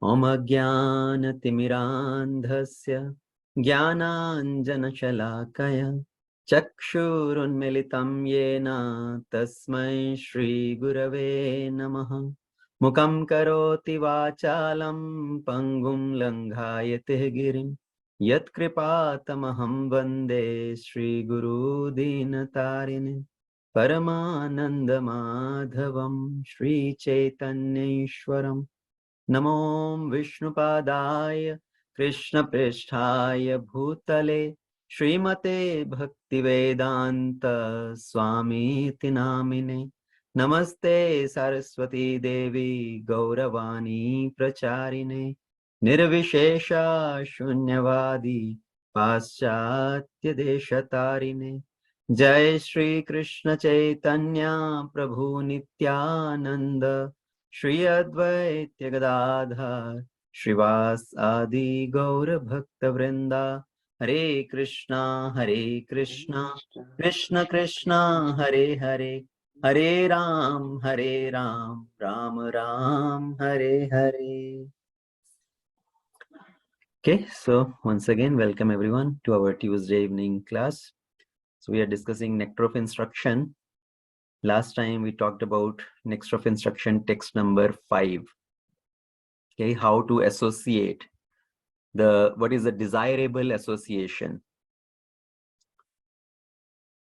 Om Ajnana-timirandhasya Jnananjana-shalakaya Chakshurunmilitam yena Tasmai Shri Gurave Namaha. Mukam karoti vachalam Pangum langhayate girim Yat kripatamaham vande Shri Guru Dinatarine Paramananda Madhavam Shri Chaitanya Ishwaram Namo Vishnupadaya Krishna Pristhaya Bhutale Srimate Bhaktivedanta Swami Tinamine Namaste Saraswati Devi Gauravani Pracharine Nirvishesha Shunyavadi Paschatya Deshatarine Jai Shri Krishna Chaitanya Prabhu Nityananda Shri Advaita Gadadhar Shrivas Adi Gaura Bhakta Vrinda Hare Krishna Krishna Krishna Hare Hare Hare Ram Ram Ram Hare Hare. Okay, so once again welcome everyone to our Tuesday evening class. So we are discussing Nectar of Instruction. Last time we talked about Nectar of Instruction text number 5. Okay, how to associate what is a desirable association,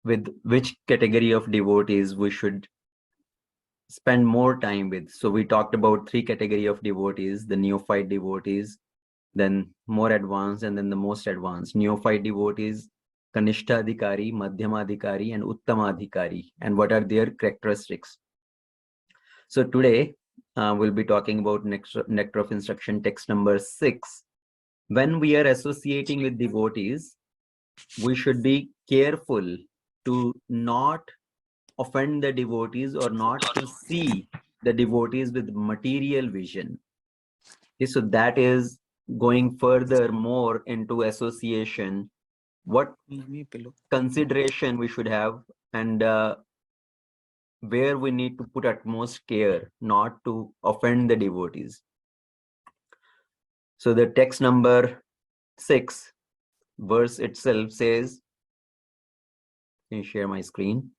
with which category of devotees we should spend more time with. So we talked about 3 category of devotees: the neophyte devotees, then more advanced, and then the most advanced. Neophyte devotees, Kanishta Adhikari, Madhyama Adhikari, and Uttama Adhikari, and what are their characteristics. So today we'll be talking about Nectar of Instruction text number 6. When we are associating with devotees, we should be careful to not offend the devotees or not to see the devotees with material vision. Okay, so that is going further more into association, what consideration we should have, and where we need to put utmost care not to offend the devotees. So the text number 6 verse itself says, can you share my screen?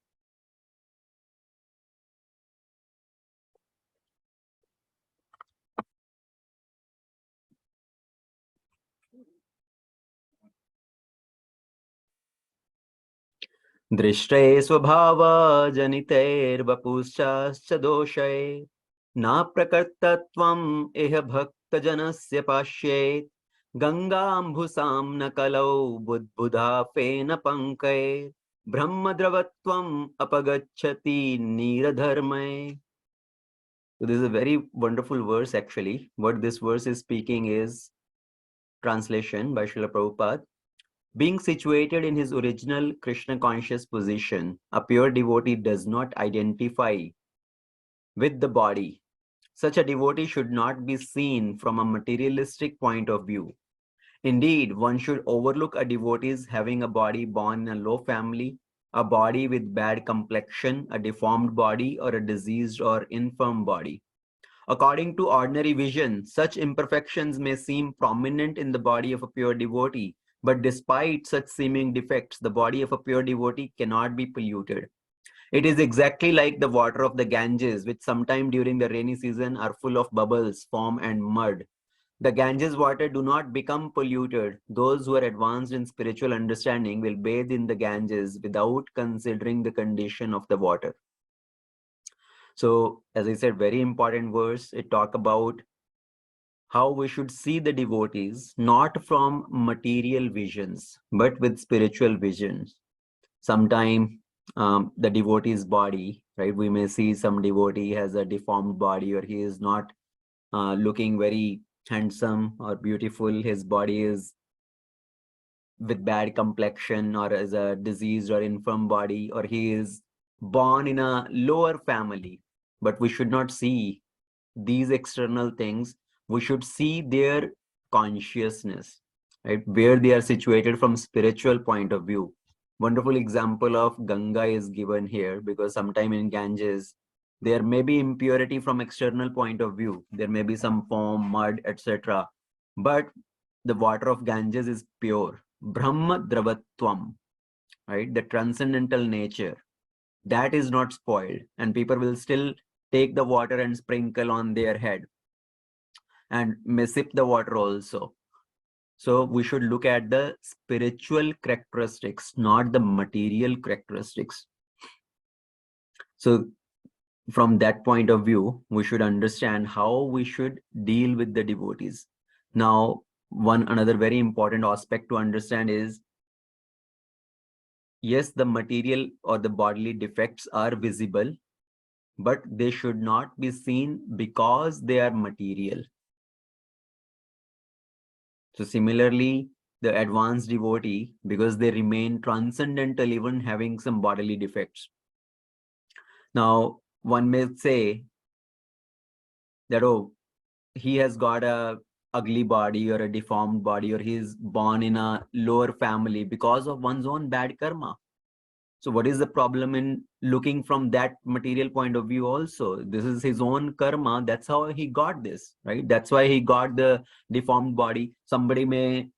दृष्टे स्वभाव जनितैर्वपुश्चाश्च दोषै न प्रकर्तत्वम् इह भक्तजनस्य पाश्येत् गंगाम्भुसां न कलौ बुद्बुधाफेन पंकै ब्रह्मद्रवत्वम् अपगच्छति नीरधर्मै. So this is a very wonderful verse actually. What this verse is speaking is, translation by Srila Prabhupada: being situated in his original Krishna conscious position, a pure devotee does not identify with the body. Such a devotee should not be seen from a materialistic point of view. Indeed, one should overlook a devotee having a body born in a low family, a body with bad complexion, a deformed body, or a diseased or infirm body. According to ordinary vision, such imperfections may seem prominent in the body of a pure devotee, but despite such seeming defects, the body of a pure devotee cannot be polluted. It is exactly like the water of the Ganges, which sometime during the rainy season are full of bubbles, foam, and mud. The Ganges water do not become polluted. Those who are advanced in spiritual understanding will bathe in the Ganges without considering the condition of the water. So, as I said, very important verse. It talks about how we should see the devotees, not from material visions, but with spiritual visions. Sometime the devotee's body, right? We may see some devotee has a deformed body, or he is not looking very handsome or beautiful. His body is with bad complexion, or as a diseased or infirm body, or he is born in a lower family. But we should not see these external things. We should see their consciousness, right? Where they are situated from spiritual point of view. Wonderful example of Ganga is given here, because sometime in Ganges, There may be impurity from external point of view. There may be some foam, mud, etc. But the water of Ganges is pure. Brahma Dravatvam, right? The transcendental nature, that is not spoiled. And people will still take the water and sprinkle on their head and may sip the water also. So we should look at the spiritual characteristics, not the material characteristics. So from that point of view, we should understand how we should deal with the devotees. Now, another very important aspect to understand is, yes, the material or the bodily defects are visible, but they should not be seen because they are material. So similarly, the advanced devotee, because they remain transcendental even having some bodily defects. Now, one may say that, oh, he has got a ugly body or a deformed body, or he is born in a lower family because of one's own bad karma. So what is the problem in looking from that material point of view also? This is his own karma. That's how he got this, right? That's why he got the deformed body. Somebody may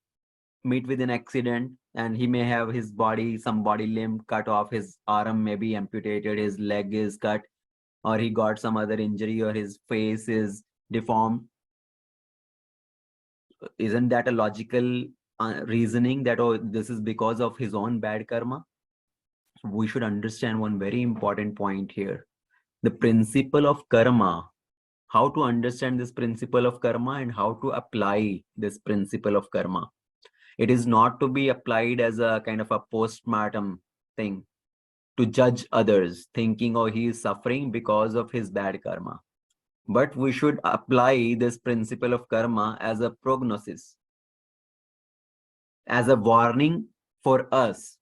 meet with an accident and he may have his body, some body limb cut off, his arm may be amputated, his leg is cut, or he got some other injury, or his face is deformed. Isn't that a logical reasoning that, oh, this is because of his own bad karma? We should understand one very important point here. The principle of karma, how to understand this principle of karma and how to apply this principle of karma. It is not to be applied as a kind of a post-mortem thing to judge others, thinking, oh, he is suffering because of his bad karma. But we should apply this principle of karma as a prognosis, as a warning for us,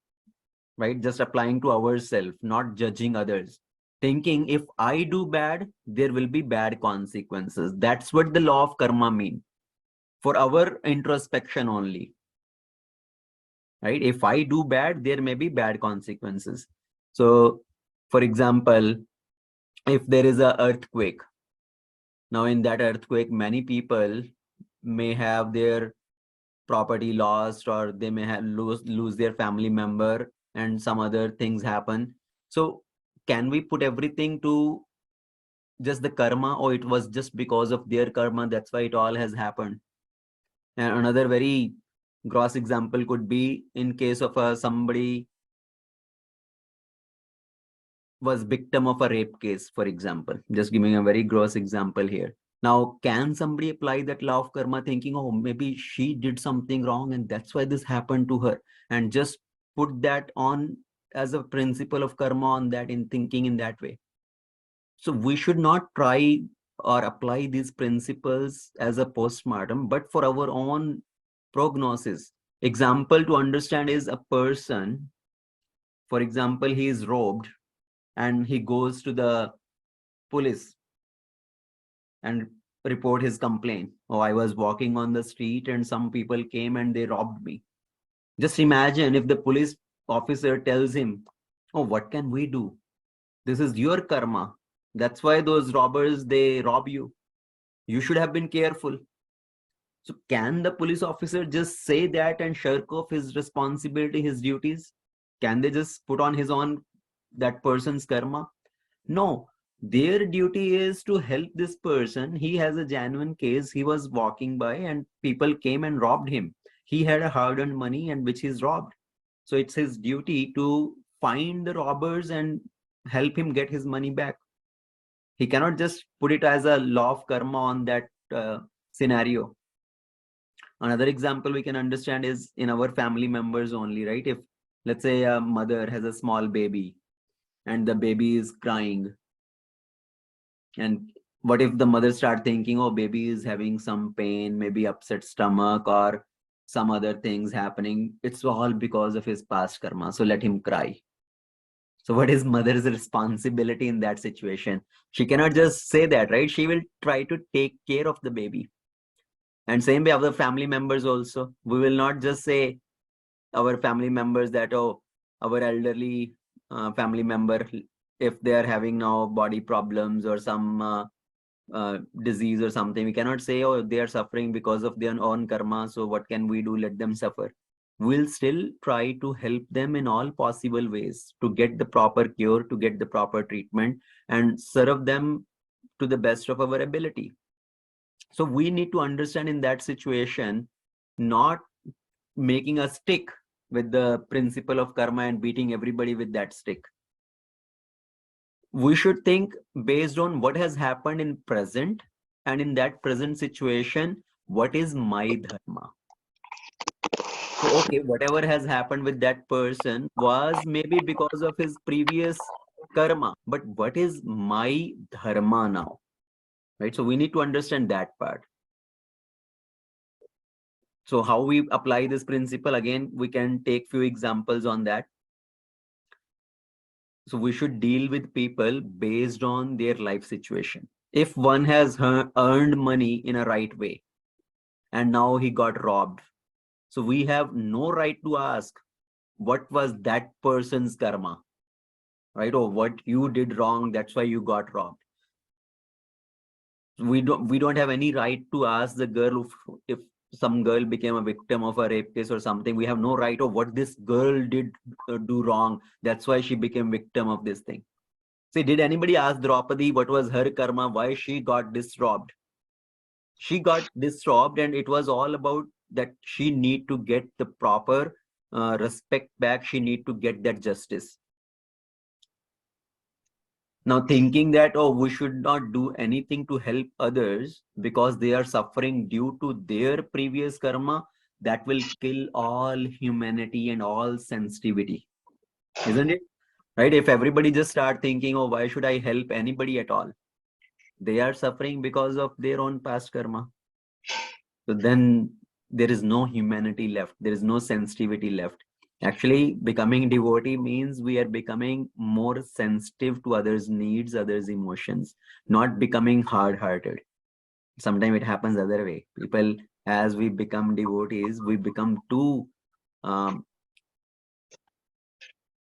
right? Just applying to ourselves, not judging others. Thinking if I do bad, there will be bad consequences. That's what the law of karma means. For our introspection only, right? If I do bad, there may be bad consequences. So, for example, if there is an earthquake, now in that earthquake, many people may have their property lost, or they may have lose their family member, and some other things happen. So can we put everything to just the karma, or it was just because of their karma, that's why it all has happened? And another very gross example could be in case of somebody was victim of a rape case, for example, just giving a very gross example here. Now, can somebody apply that law of karma thinking, oh, maybe she did something wrong and that's why this happened to her, and just put that on as a principle of karma on that, in thinking in that way? So we should not try or apply these principles as a post-mortem, but for our own prognosis. Example to understand is a person, for example, he is robbed and he goes to the police and report his complaint. Oh, I was walking on the street and some people came and they robbed me. Just imagine if the police officer tells him, oh, what can we do? This is your karma. That's why those robbers, they rob you. You should have been careful. So can the police officer just say that and shirk off his responsibility, his duties? Can they just put on his own, that person's karma? No, their duty is to help this person. He has a genuine case. He was walking by and people came and robbed him. He had a hard-earned money and which he's robbed. So it's his duty to find the robbers and help him get his money back. He cannot just put it as a law of karma on that scenario. Another example we can understand is in our family members only, right? If let's say a mother has a small baby and the baby is crying, and what if the mother start thinking, oh, baby is having some pain, maybe upset stomach or some other things happening, it's all because of his past karma, so let him cry. So what is mother's responsibility in that situation? She cannot just say that, right? She will try to take care of the baby. And same way other family members also. We will not just say our family members that, oh, our elderly family member if they are having now body problems or some disease or something, we cannot say, oh, they are suffering because of their own karma, so what can we do? Let them suffer. We'll still try to help them in all possible ways to get the proper cure, to get the proper treatment, and serve them to the best of our ability. So we need to understand in that situation, not making a stick with the principle of karma and beating everybody with that stick. We should think based on what has happened in present, and in that present situation, what is my dharma? So, okay, whatever has happened with that person was maybe because of his previous karma, but what is my dharma now? Right? So we need to understand that part. So how we apply this principle, again, we can take few examples on that. So we should deal with people based on their life situation. If one has earned money in a right way and now he got robbed, so we have no right to ask what was that person's karma, right? Or what you did wrong, that's why you got robbed. We don't have any right to ask the girl if some girl became a victim of a rape case or something. We have no right of what this girl did do wrong, that's why she became victim of this thing. See, did anybody ask Draupadi what was her karma, why she got disrobed? She got disrobed, and it was all about that she need to get the proper respect back. She need to get that justice. Now, thinking that, oh, we should not do anything to help others because they are suffering due to their previous karma, that will kill all humanity and all sensitivity, isn't it? Right? If everybody just start thinking, oh, why should I help anybody at all? They are suffering because of their own past karma. So then there is no humanity left. There is no sensitivity left. Actually, becoming devotee means we are becoming more sensitive to others' needs, others' emotions, not becoming hard-hearted. Sometimes it happens the other way. People, as we become devotees, we become too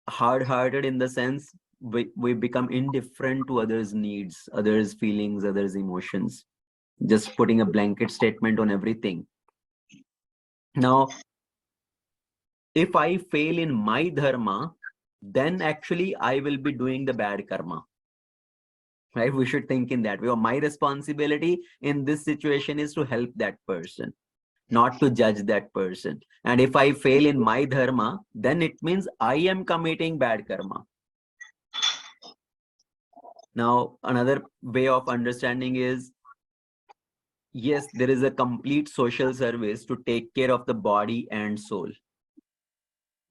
hard-hearted, in the sense we become indifferent to others' needs, others' feelings, others' emotions, just putting a blanket statement on everything. Now, if I fail in my dharma, then actually I will be doing the bad karma. Right? We should think in that way. Or my responsibility in this situation is to help that person, not to judge that person. And if I fail in my dharma, then it means I am committing bad karma. Now, another way of understanding is, yes, there is a complete social service to take care of the body and soul.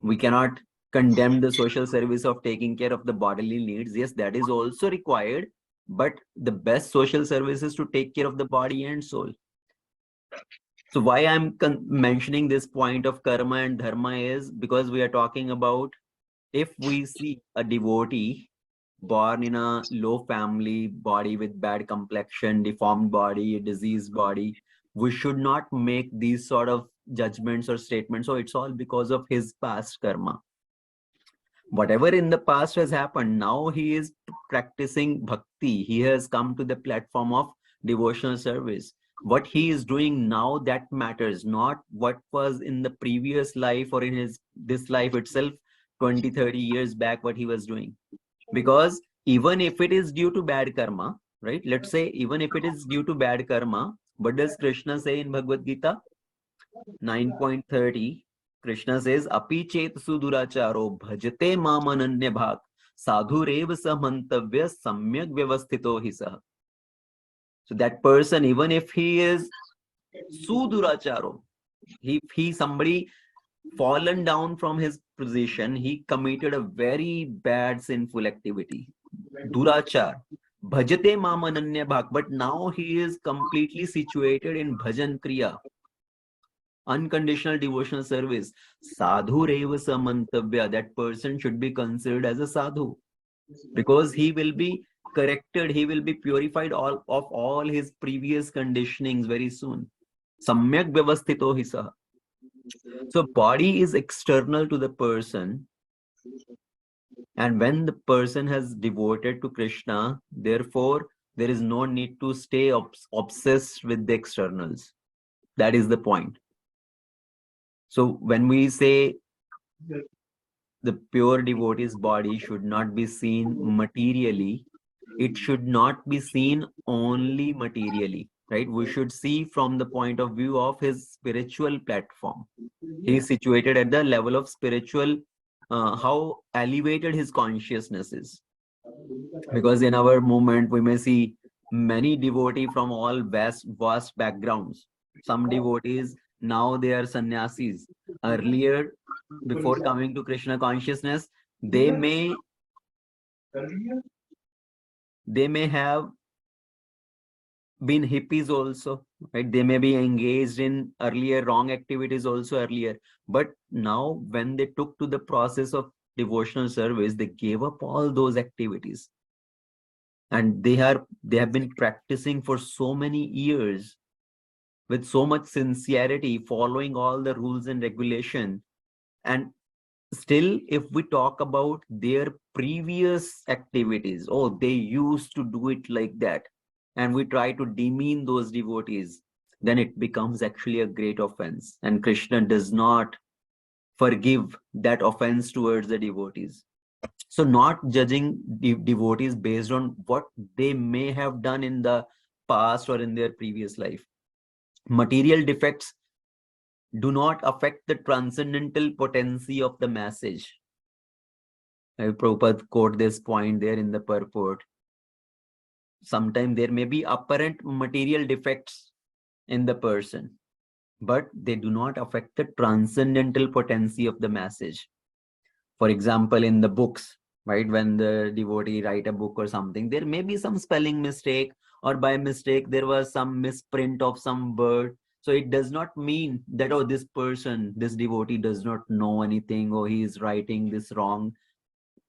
We cannot condemn the social service of taking care of the bodily needs. Yes, that is also required, but the best social service is to take care of the body and soul. So why I'm mentioning this point of karma and dharma is because we are talking about, if we see a devotee born in a low family, body with bad complexion, deformed body, diseased body, we should not make these sort of judgments or statements. So it's all because of his past karma. Whatever in the past has happened, now he is practicing bhakti. He has come to the platform of devotional service. What he is doing now, that matters, not what was in the previous life or in his this life itself, 20, 30 years back, what he was doing. Because even if it is due to bad karma, right? Let's say even if it is due to bad karma, what does Krishna say in Bhagavad Gita 9.30? Krishna says, Api chet suduracharo bhajate mam ananya bhak sadhurev samantavya samyak vyavasthito hi sah. So that person, even if he is suduracharo, he somebody fallen down from his position, he committed a very bad sinful activity, durachar, bhajate mam ananya bhak, but now he is completely situated in bhajan kriya, unconditional devotional service. Sadhu reva samantavya, that person should be considered as a sadhu, because he will be corrected, he will be purified of all his previous conditionings very soon. Samyak vyavasthito hi sah. So body is external to the person, And when the person has devoted to Krishna, therefore, there is no need to stay obsessed with the externals. That is the point. So when we say the pure devotee's body should not be seen materially, it should not be seen only materially, right? We should see from the point of view of his spiritual platform. He is situated at the level of spiritual, how elevated his consciousness is. Because in our movement, we may see many devotees from all vast backgrounds. Some devotees, now they are sannyasis. Earlier, before coming to Krishna consciousness, they may they may have been hippies also, right? They may be engaged in earlier wrong activities also earlier, but now when they took to the process of devotional service, they gave up all those activities, and they have been practicing for so many years with so much sincerity, following all the rules and regulation. And still, if we talk about their previous activities, oh, they used to do it like that, and we try to demean those devotees, then it becomes actually a great offense, and Krishna does not forgive that offense towards the devotees. So not judging devotees based on what they may have done in the past or in their previous life. Material defects do not affect the transcendental potency of the message. Prabhupada quote this point there in the purport. Sometimes there may be apparent material defects in the person, but they do not affect the transcendental potency of the message. For example, in the books, right, when the devotee write a book or something, there may be some spelling mistake, or by mistake there was some misprint of some word. So it does not mean that, oh, this person, this devotee does not know anything, or he is writing this wrong.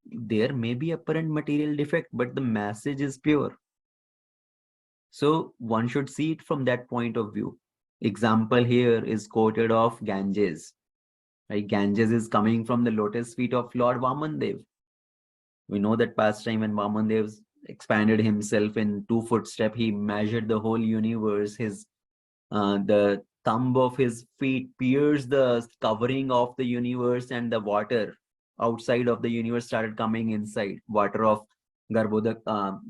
There may be apparent material defect, but the message is pure. So one should see it from that point of view. Example here is quoted of Ganges. Right? Ganges is coming from the lotus feet of Lord Vamandev. We know that pastime when Vamandev expanded himself in 2 foot step, he measured the whole universe. The thumb of his feet pierced the covering of the universe, and the water outside of the universe started coming inside. Water of Garbhodak,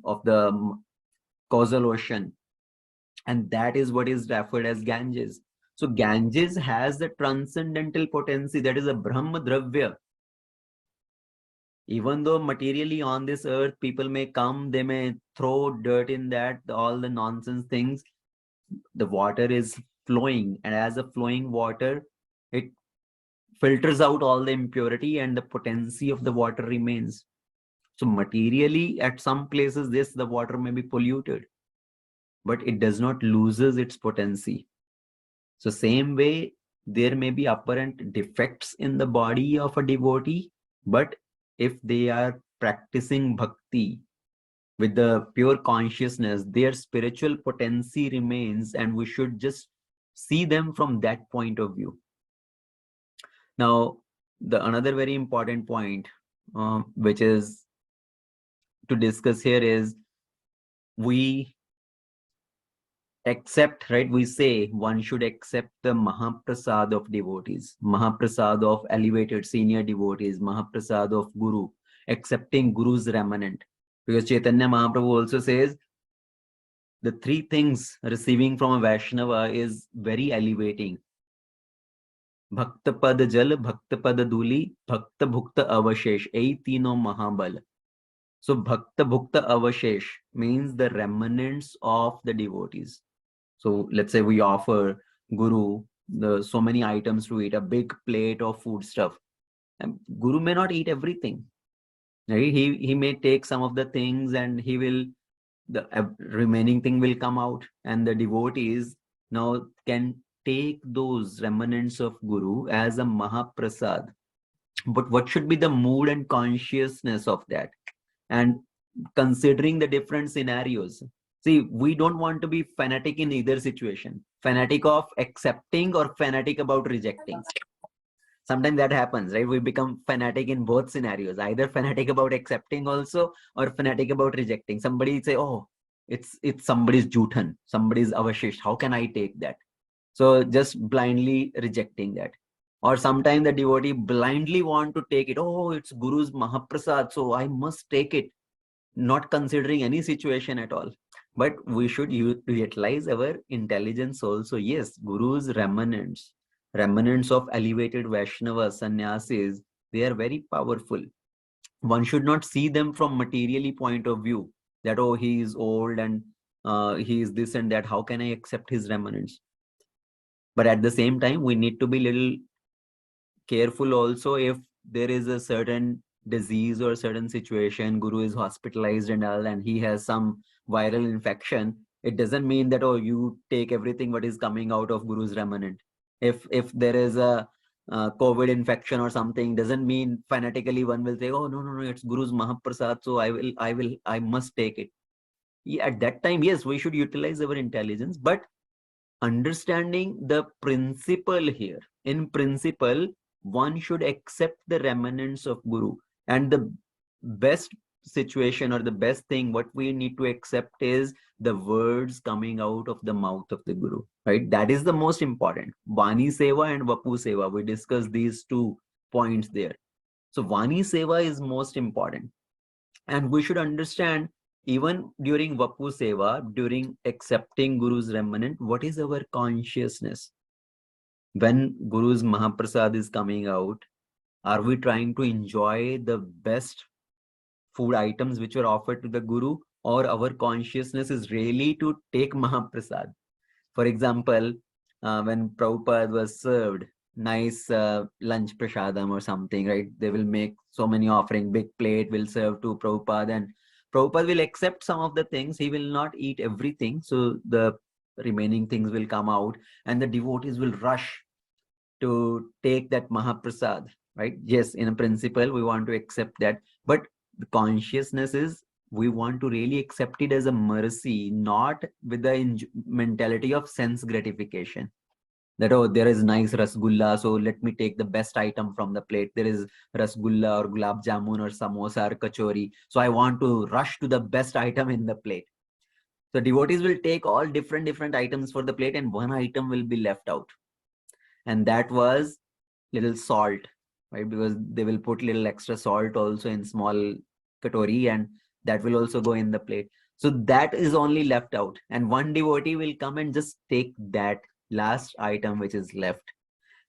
of the causal ocean, and that is what is referred as Ganges. So Ganges has the transcendental potency, that is a Brahma Dravya. Even though materially on this earth people may come, they may throw dirt in that, all the nonsense things, the water is flowing, and as a flowing water, it filters out all the impurity, and the potency of the water remains. So materially at some places, this the water may be polluted, but it does not loses its potency. So same way, there may be apparent defects in the body of a devotee, but if they are practicing bhakti with the pure consciousness, their spiritual potency remains, and we should just see them from that point of view. Now, the another very important point, which is to discuss here, is we accept, right? We say one should accept the Mahaprasad of devotees, Mahaprasad of elevated senior devotees, Mahaprasad of Guru, accepting Guru's remnant. Because Chaitanya Mahaprabhu also says the 3 things receiving from a Vaishnava is very elevating. Bhakta Pad Jal, Bhakta Pad Duli, Bhakta Bhukta Avashesh, ei tino Mahabal. So Bhakta Bhukta Avashesh means the remnants of the devotees. So let's say we offer Guru so many items to eat, a big plate of food stuff. And Guru may not eat everything. Right? He may take some of the things, and the remaining thing will come out, and the devotees now can take those remnants of Guru as a Mahaprasad. But what should be the mood and consciousness of that? And considering the different scenarios. See, we don't want to be fanatic in either situation. Fanatic of accepting or fanatic about rejecting. Sometimes that happens, right? We become fanatic in both scenarios, either fanatic about accepting also or fanatic about rejecting. Somebody say, oh, it's somebody's jutan, somebody's avashish, how can I take that? So just blindly rejecting that. Or sometimes the devotee blindly want to take it, oh, it's guru's mahaprasad, so I must take it, not considering any situation at all. But we should utilize our intelligence also. Yes, guru's remnants of elevated Vaishnava sannyasis, they are very powerful. One should not see them from materially point of view, that oh, he is old and he is this and that, how can I accept his remnants? But at the same time, we need to be little careful also. If there is a certain disease or certain situation, guru is hospitalized and all, and he has some viral infection, it doesn't mean that oh, you take everything what is coming out of guru's remnant. If there is a COVID infection or something, doesn't mean fanatically one will say, oh, no, no, no, it's guru's mahaprasad, so I must take it. Yeah, at that time, yes, we should utilize our intelligence, but understanding the principle here. In principle, one should accept the remnants of Guru. And the best situation or the best thing what we need to accept is the words coming out of the mouth of the Guru, right? That is the most important. Vani Seva and Vapu Seva. We discussed these 2 points there. So Vani Seva is most important. And we should understand, even during Vapu Seva, during accepting Guru's remnant, what is our consciousness? When Guru's Mahaprasad is coming out, are we trying to enjoy the best food items which were offered to the Guru, or our consciousness is really to take Mahaprasad? For example, when Prabhupada was served nice lunch prasadam or something, right? They will make so many offering, big plate will serve to Prabhupada, and Prabhupada will accept some of the things. He will not eat everything. So the remaining things will come out and the devotees will rush to take that Mahaprasad, right? Yes, in a principle, we want to accept that. But the consciousness is we want to really accept it as a mercy, not with the mentality of sense gratification. That, oh, there is nice rasgulla, so let me take the best item from the plate. There is rasgulla or gulab jamun or samosa or kachori, so I want to rush to the best item in the plate. So devotees will take all different items for the plate, and one item will be left out, and that was little salt, right? Because they will put little extra salt also in small katori, and that will also go in the plate. So that is only left out, and one devotee will come and just take that last item which is left.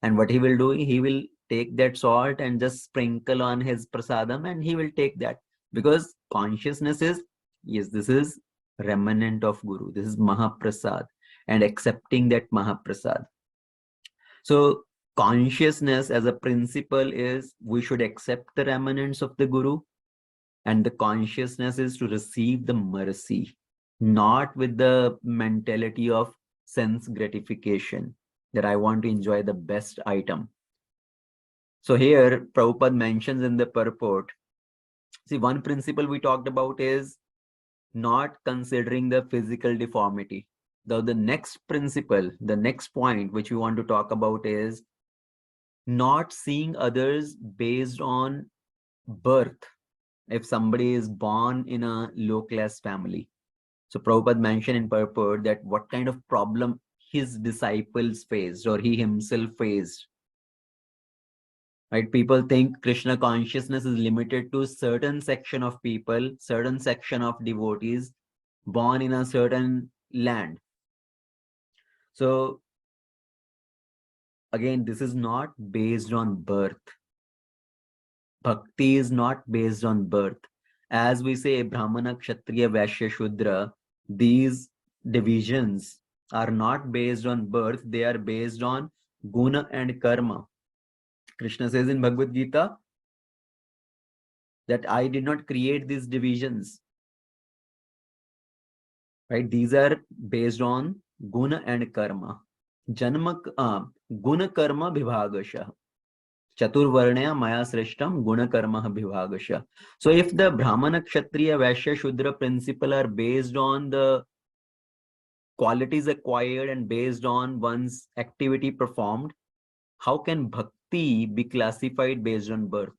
And what he will do, he will take that salt and just sprinkle on his prasadam, and he will take that, because consciousness is, yes, this is remnant of Guru, this is Mahaprasad, and accepting that Mahaprasad. So consciousness as a principle is we should accept the remnants of the Guru, and the consciousness is to receive the mercy, not with the mentality of sense gratification, that I want to enjoy the best item. So here Prabhupada mentions in the purport, see, one principle we talked about is not considering the physical deformity. Though the next principle, the next point which we want to talk about is not seeing others based on birth. If somebody is born in a low class family, so Prabhupada mentioned in purport that what kind of problem his disciples faced or he himself faced. Right? People think Krishna consciousness is limited to certain section of people, certain section of devotees born in a certain land. So again, this is not based on birth. Bhakti is not based on birth. As we say, Brahmana, Kshatriya, Vaishya, Shudra, these divisions are not based on birth, they are based on guna and karma. Krishna says in Bhagavad Gita that I did not create these divisions. Right? These are based on guna and karma. Guna karma bhivagasha. Chaturvarnaya maya srishtam guna karma bhivagasha. So if the Brahmana, Kshatriya, Vaishya, Shudra principle are based on the qualities acquired and based on one's activity performed, how can bhakti be classified based on birth.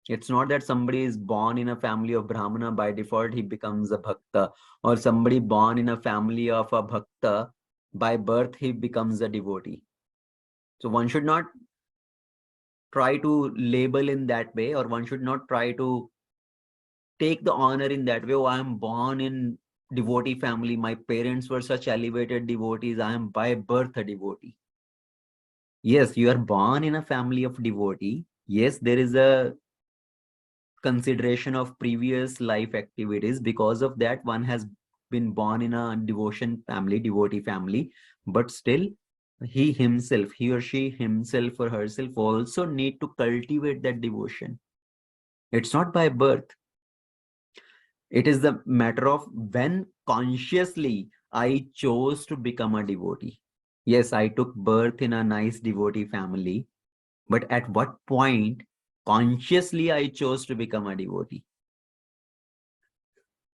It's not that somebody is born in a family of Brahmana, by default he becomes a bhakta, or somebody born in a family of a bhakta, by birth he becomes a devotee. So one should not try to label in that way, or one should not try to take the honor in that way. Oh, I am born in devotee family, my parents were such elevated devotees, I am by birth a devotee. Yes, you are born in a family of devotee. Yes, there is a consideration of previous life activities. Because of that, one has been born in a devotion family, devotee family, but still he or she himself or herself also need to cultivate that devotion. It's not by birth. It is the matter of when consciously I chose to become a devotee. Yes, I took birth in a nice devotee family, but at what point consciously I chose to become a devotee?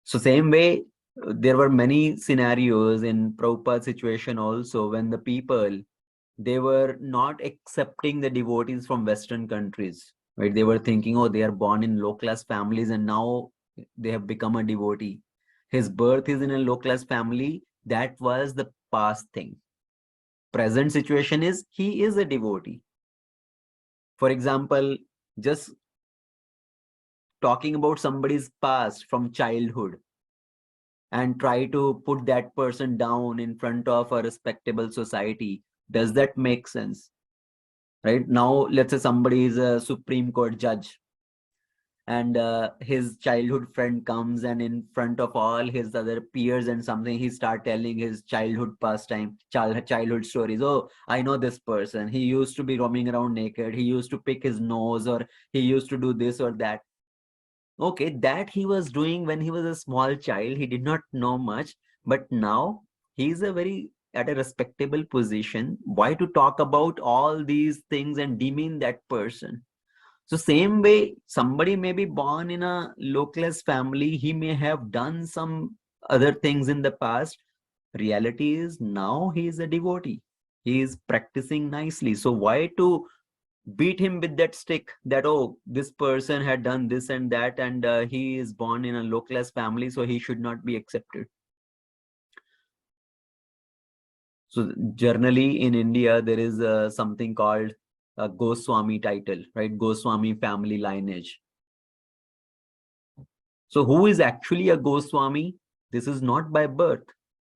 So same way, there were many scenarios in Prabhupada's situation also, when the people, they were not accepting the devotees from Western countries, right? They were thinking, oh, they are born in low class families and now they have become a devotee. His birth is in a low class family. That was the past thing. Present situation is he is a devotee. For example, just talking about somebody's past from childhood and try to put that person down in front of a respectable society, does that make sense? Right now, let's say somebody is a Supreme Court judge, and his childhood friend comes and in front of all his other peers and something, he start telling his childhood pastime, childhood stories. Oh, I know this person, he used to be roaming around naked, he used to pick his nose, or he used to do this or that. Okay, that he was doing when he was a small child, he did not know much, but now he's a very at a respectable position. Why to talk about all these things and demean that person? So same way, somebody may be born in a low class family, he may have done some other things in the past. Reality is now he is a devotee, he is practicing nicely. So why to beat him with that stick that, oh, this person had done this and that, and he is born in a low class family, so he should not be accepted. So generally in India, there is something called a Goswami title, right? Goswami family lineage. So who is actually a Goswami? This is not by birth,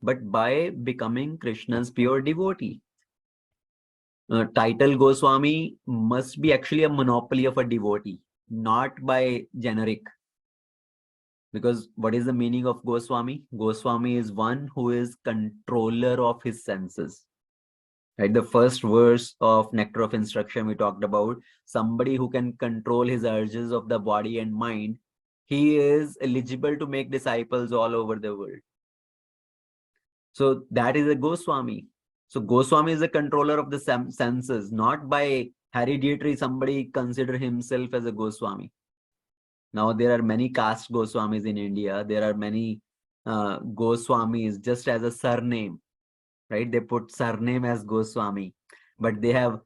but by becoming Krishna's pure devotee. Title Goswami must be actually a monopoly of a devotee, not by generic. Because what is the meaning of Goswami? Goswami is one who is controller of his senses. Right? The first verse of Nectar of Instruction we talked about, somebody who can control his urges of the body and mind, he is eligible to make disciples all over the world. So that is a Goswami. So Goswami is a controller of the senses, not by hereditary somebody consider himself as a Goswami. Now there are many caste Goswamis in India. There are many Goswamis just as a surname, right? They put surname as Goswami, but they have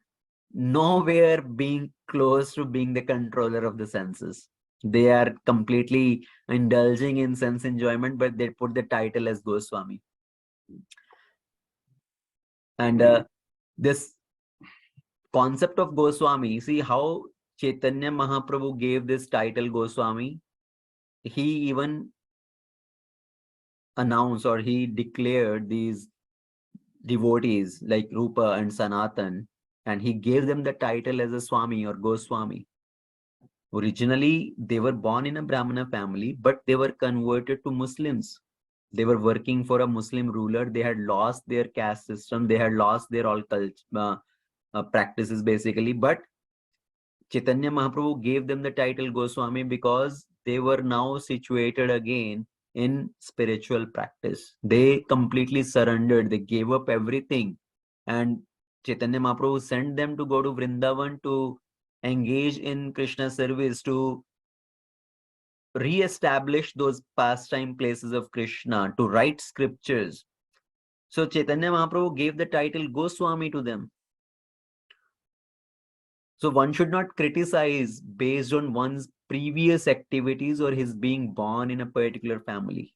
nowhere being close to being the controller of the senses. They are completely indulging in sense enjoyment, but they put the title as Goswami. And this concept of Goswami, see how Chaitanya Mahaprabhu gave this title Goswami. He even announced, or he declared, these devotees like Rupa and Sanatan, and he gave them the title as a Swami or Goswami. Originally, they were born in a Brahmana family, but they were converted to Muslims. They were working for a Muslim ruler. They had lost their caste system. They had lost their all practices basically. But Chaitanya Mahaprabhu gave them the title Goswami because they were now situated again in spiritual practice. They completely surrendered. They gave up everything. And Chaitanya Mahaprabhu sent them to go to Vrindavan to engage in Krishna service, to re-establish those pastime places of Krishna, to write scriptures. So Chaitanya Mahaprabhu gave the title Goswami to them. So one should not criticize based on one's previous activities or his being born in a particular family.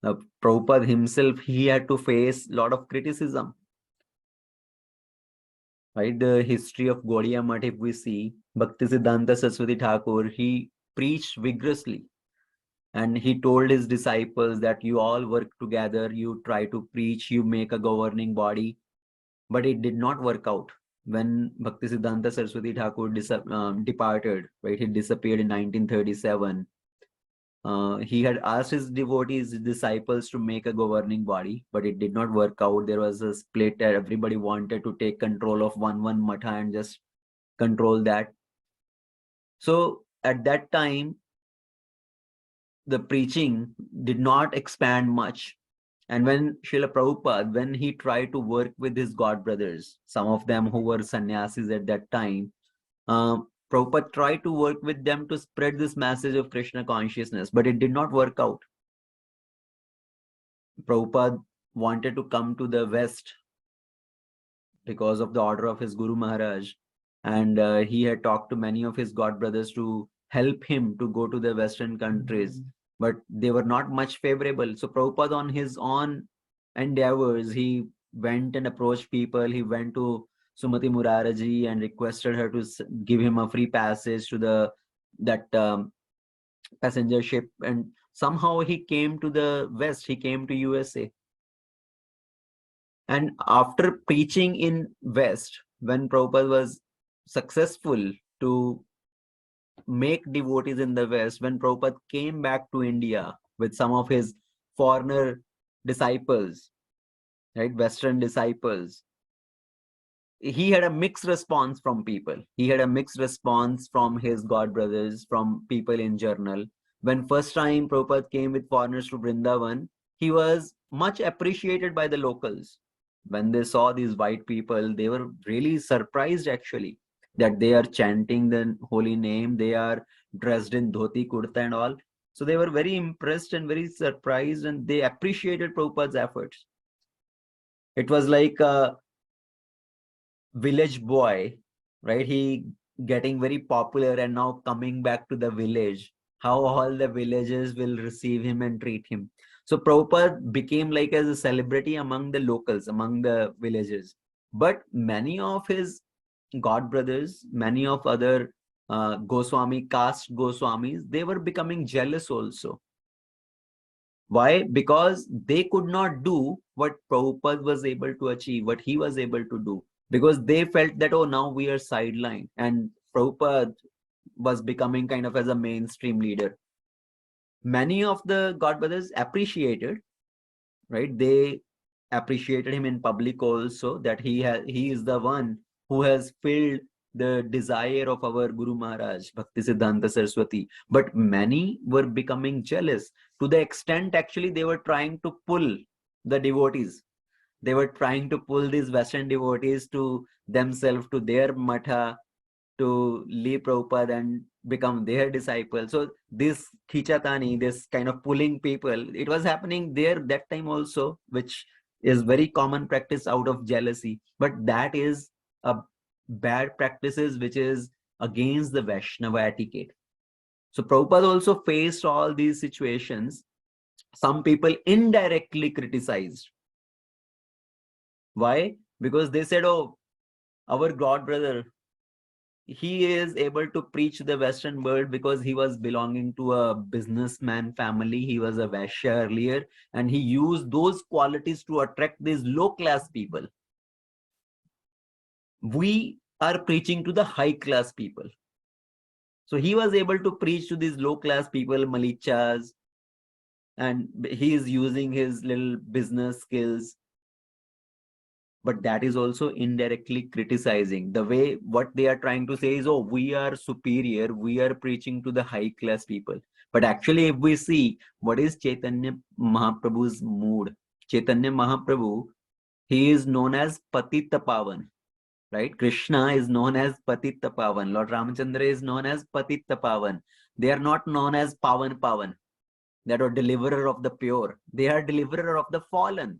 Now, Prabhupada himself, he had to face a lot of criticism. Right? The history of Gaudiya Math, if we see, Bhaktisiddhanta Saraswati Thakur, he preached vigorously. And he told his disciples that you all work together, you try to preach, you make a governing body. But it did not work out. When Bhaktisiddhanta Saraswati Thakur departed, right? He disappeared in 1937. He had asked his devotees, his disciples, to make a governing body, but it did not work out. There was a split that everybody wanted to take control of one matha and just control that. So at that time, the preaching did not expand much. And when Srila Prabhupada, when he tried to work with his god brothers, some of them who were sannyasis at that time, Prabhupada tried to work with them to spread this message of Krishna consciousness, but it did not work out. Prabhupada wanted to come to the West because of the order of his Guru Maharaj. And he had talked to many of his god brothers to help him to go to the Western countries, but they were not much favorable. So Prabhupada, on his own endeavors, he went and approached people. He went to Sumati Muraraji and requested her to give him a free passage to that passenger ship. And somehow he came to the West, he came to USA. And after preaching in West, when Prabhupada was successful to make devotees in the West, when Prabhupada came back to India with some of his foreigner disciples, right, Western disciples, he had a mixed response from people. He had a mixed response from his god brothers, from people in general. When first time Prabhupada came with foreigners to Vrindavan, he was much appreciated by the locals. When they saw these white people, they were really surprised actually that they are chanting the holy name, they are dressed in dhoti, kurta and all. So they were very impressed and very surprised, and they appreciated Prabhupada's efforts. It was like a village boy, right? He getting very popular and now coming back to the village. How all the villages will receive him and treat him. So Prabhupada became like as a celebrity among the locals, among the villagers. But many of his god brothers, many of other Goswami, caste Goswamis, they were becoming jealous also. Why? Because they could not do what Prabhupada was able to achieve, what he was able to do. Because they felt that, oh, now we are sidelined. And Prabhupada was becoming kind of as a mainstream leader. Many of the god brothers appreciated, right? They appreciated him in public also, that he is the one who has filled the desire of our Guru Maharaj, Bhaktisiddhanta Saraswati. But many were becoming jealous to the extent actually they were trying to pull the devotees. They were trying to pull these Western devotees to themselves, to their matha, to leave Prabhupada and become their disciple. So this khichatani, this kind of pulling people, it was happening there that time also, which is very common practice out of jealousy. But that is a bad practices which is against the Vaishnava etiquette. So Prabhupada also faced all these situations. Some people indirectly criticized. Why? Because they said, oh, our god brother, he is able to preach the Western world because he was belonging to a businessman family. He was a Vaishya earlier, and he used those qualities to attract these low-class people. We are preaching to the high-class people. So he was able to preach to these low-class people, malichas, and he is using his little business skills. But that is also indirectly criticizing. The way what they are trying to say is, oh, we are superior, we are preaching to the high class people. But actually, if we see what is Chaitanya Mahaprabhu's mood, Chaitanya Mahaprabhu, he is known as Patita Pavan, right? Krishna is known as Patita Pavan. Lord Ramachandra is known as Patita Pavan. They are not known as Pavan Pavan, that are deliverer of the pure. They are deliverer of the fallen.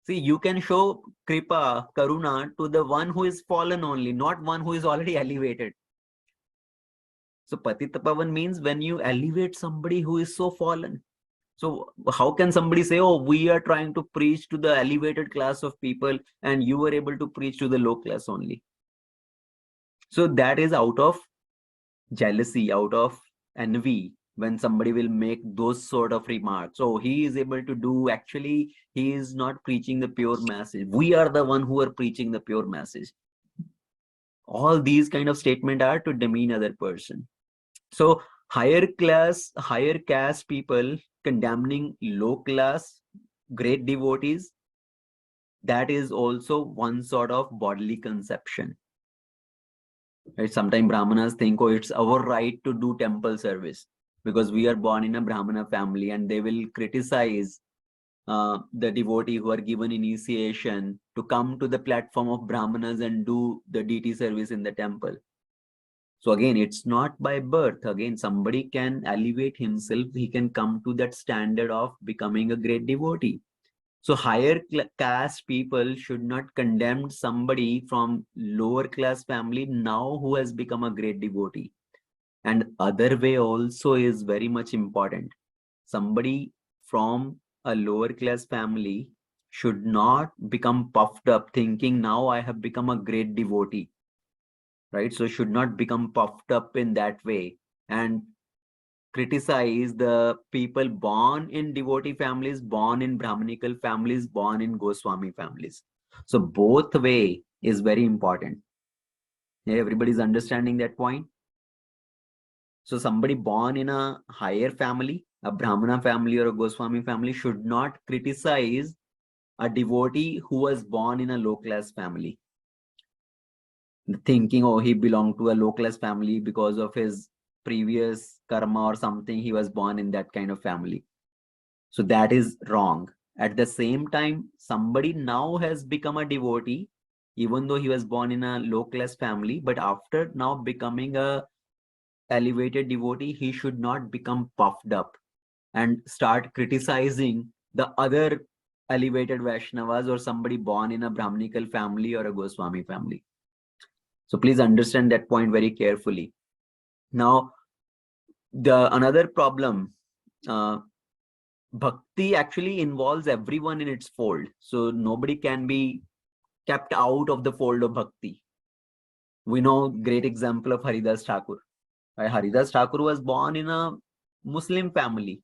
See, you can show kripa, karuna to the one who is fallen only, not one who is already elevated. So patita pavan means when you elevate somebody who is so fallen. So how can somebody say, oh, we are trying to preach to the elevated class of people and you were able to preach to the low class only? So that is out of jealousy, out of envy, when somebody will make those sort of remarks. So he is able to do, actually, he is not preaching the pure message. We are the one who are preaching the pure message. All these kind of statement are to demean other person. So higher class, higher caste people condemning low class, great devotees, that is also one sort of bodily conception. Right? Sometimes Brahmanas think, oh, it's our right to do temple service because we are born in a Brahmana family, and they will criticize the devotee who are given initiation to come to the platform of Brahmanas and do the deity service in the temple. So again, it's not by birth. Again, somebody can elevate himself. He can come to that standard of becoming a great devotee. So higher caste people should not condemn somebody from lower class family now who has become a great devotee. And other way also is very much important. Somebody from a lower class family should not become puffed up thinking now I have become a great devotee, right? So should not become puffed up in that way and criticize the people born in devotee families, born in Brahmanical families, born in Goswami families. So both way is very important. Yeah, everybody's understanding that point. So somebody born in a higher family, a Brahmana family or a Goswami family, should not criticize a devotee who was born in a low class family, thinking, oh, he belonged to a low class family because of his previous karma or something. He was born in that kind of family. So that is wrong. At the same time, somebody now has become a devotee, even though he was born in a low class family, but after now becoming a elevated devotee, he should not become puffed up and start criticizing the other elevated Vaishnavas or somebody born in a Brahmanical family or a Goswami family. So please understand that point very carefully. Now, the another problem, bhakti actually involves everyone in its fold. So nobody can be kept out of the fold of bhakti. We know great example of Haridas Thakur. Haridas Thakur was born in a Muslim family,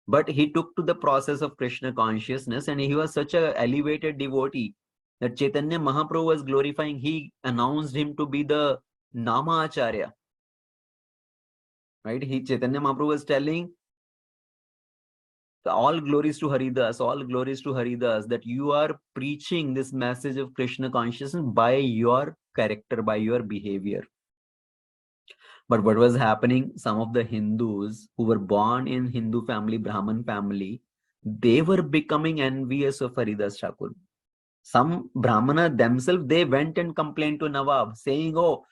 but he took to the process of Krishna consciousness, and he was such a elevated devotee that Chaitanya Mahaprabhu was glorifying. He announced him to be the Nama Acharya. Right? Chaitanya Mahaprabhu was telling, all glories to Haridas, all glories to Haridas, that you are preaching this message of Krishna consciousness by your character, by your behavior. But what was happening, some of the Hindus who were born in Hindu family, Brahman family, they were becoming envious of Haridas Thakur. Some Brahmana themselves, they went and complained to Nawab, saying, oh,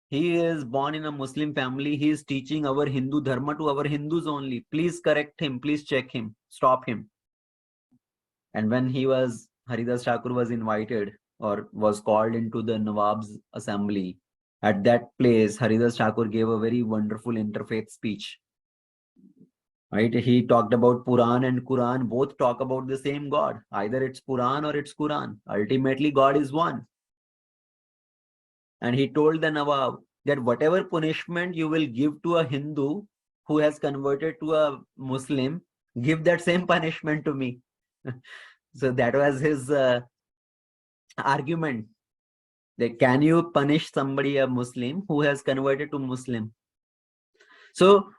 he is born in a Muslim family. He is teaching our Hindu dharma to our Hindus only. Please correct him. Please check him. Stop him. And when Haridas Thakur was invited or was called into the Nawab's assembly, at that place, Haridas Thakur gave a very wonderful interfaith speech. Right? He talked about Puran and Quran. Both talk about the same God. Either it's Puran or it's Quran. Ultimately, God is one. And he told the Nawab that whatever punishment you will give to a Hindu who has converted to a Muslim, give that same punishment to me. So that was his argument. That can you punish somebody, a Muslim, who has converted to Muslim? So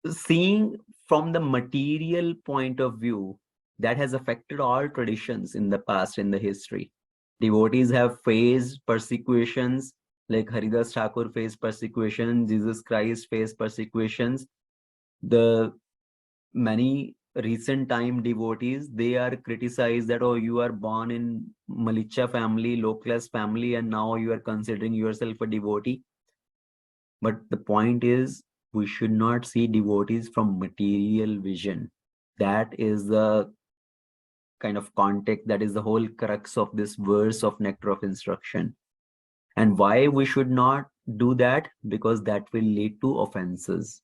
seeing from the material point of view, that has affected all traditions in the past, in the history. Devotees have faced persecutions, like Haridas Thakur faced persecution, Jesus Christ faced persecutions. The many recent time devotees, they are criticized that, oh, you are born in Malicha family, low class family, and now you are considering yourself a devotee. But the point is, we should not see devotees from material vision. That is the kind of context. That is the whole crux of this verse of Nectar of Instruction. And why we should not do that? Because that will lead to offenses.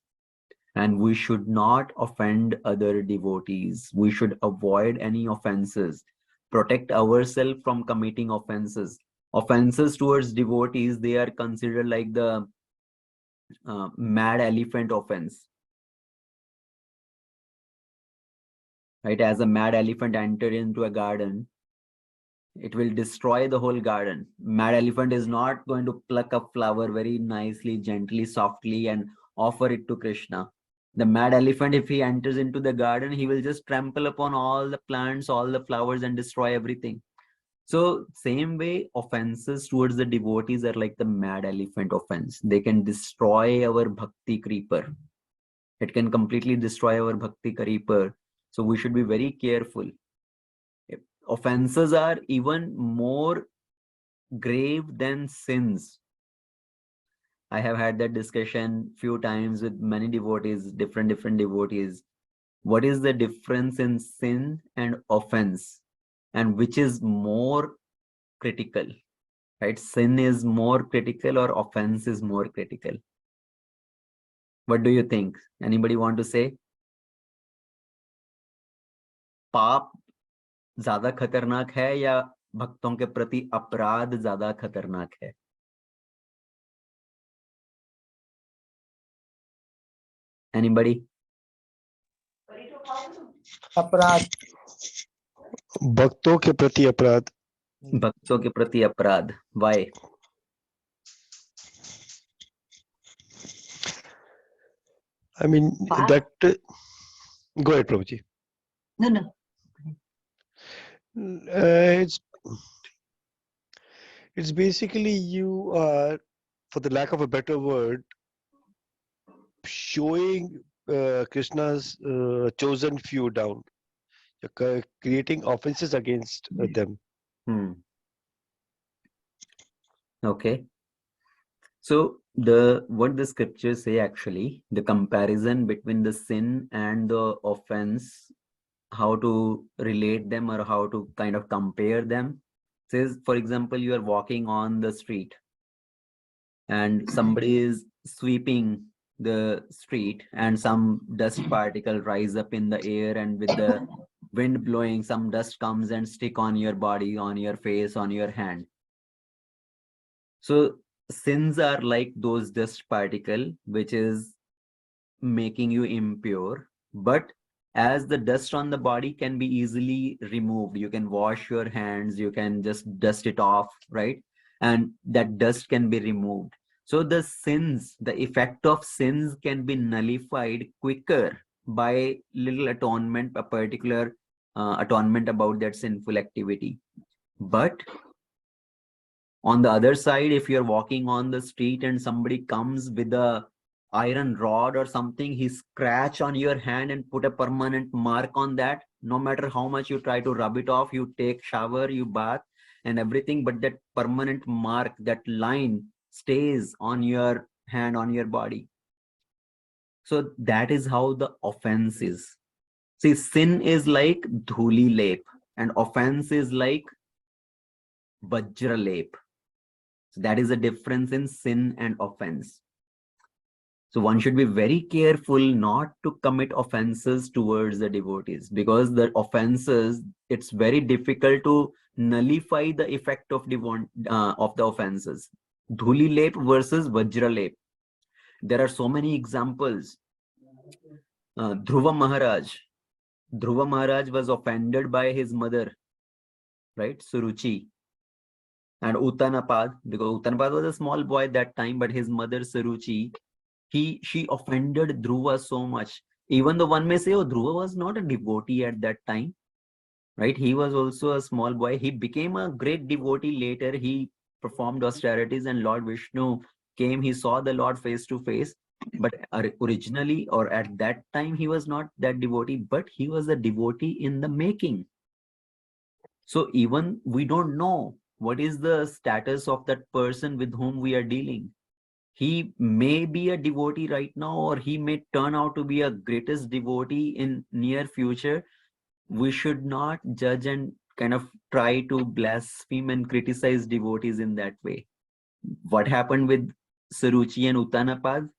And we should not offend other devotees. We should avoid any offenses, protect ourselves from committing offenses. Offenses towards devotees, they are considered like the mad elephant offense. Right? As a mad elephant entered into a garden, it will destroy the whole garden. Mad elephant is not going to pluck a flower very nicely, gently, softly, and offer it to Krishna. The mad elephant, if he enters into the garden, he will just trample upon all the plants, all the flowers, and destroy everything. So same way, offenses towards the devotees are like the mad elephant offense. They can destroy our bhakti creeper. It can completely destroy our bhakti creeper. So we should be very careful. Offenses are even more grave than sins. I have had that discussion few times with many devotees, different devotees. What is the difference in sin and offense, and which is more critical? Right? Sin is more critical or offense is more critical? What do you think? Anybody want to say? पाप ज्यादा खतरनाक है या भक्तों के प्रति अपराध ज्यादा खतरनाक है? Anybody? अपराध। भक्तों के प्रति अपराध। भक्तों के प्रति अपराध। Why? I mean that. Go ahead, Prabhuji. No. It's basically you are, for the lack of a better word, showing Krishna's chosen few down. You're creating offenses against them. Okay. So what the scriptures say, actually, the comparison between the sin and the offense, how to relate them or how to kind of compare them, says, for example, you are walking on the street and somebody is sweeping the street and some dust particle rise up in the air, and with the wind blowing, some dust comes and stick on your body, on your face, on your hand. So sins are like those dust particle which is making you impure, but as the dust on the body can be easily removed, you can wash your hands, you can just dust it off, right? And that dust can be removed. So the sins, the effect of sins can be nullified quicker by little atonement, a particular atonement about that sinful activity. But on the other side, if you're walking on the street and somebody comes with a iron rod or something, he scratch on your hand and put a permanent mark on that, no matter how much you try to rub it off, you take shower, you bath and everything, but that permanent mark, that line stays on your hand, on your body. So that is how the offense is. See, sin is like dhuli lep and offense is like vajra lep. So that is the difference in sin and offense. So one should be very careful not to commit offenses towards the devotees, because the offenses, it's very difficult to nullify the effect of the offenses. Dhuli lep versus vajra lep. There are so many examples. Dhruva Maharaj was offended by his mother, right? Suruchi. And Uttanapad, because Uttanapad was a small boy at that time, but his mother Suruchi, she offended Dhruva so much. Even though one may say, oh, Dhruva was not a devotee at that time, right? He was also a small boy. He became a great devotee later. He performed austerities and Lord Vishnu came. He saw the Lord face to face. But originally, or at that time, he was not that devotee, but he was a devotee in the making. So even we don't know what is the status of that person with whom we are dealing. He may be a devotee right now, or he may turn out to be a greatest devotee in near future. we should not judge and kind of try to blaspheme and criticize devotees in that way. What happened with Suruchi and Uttanapad?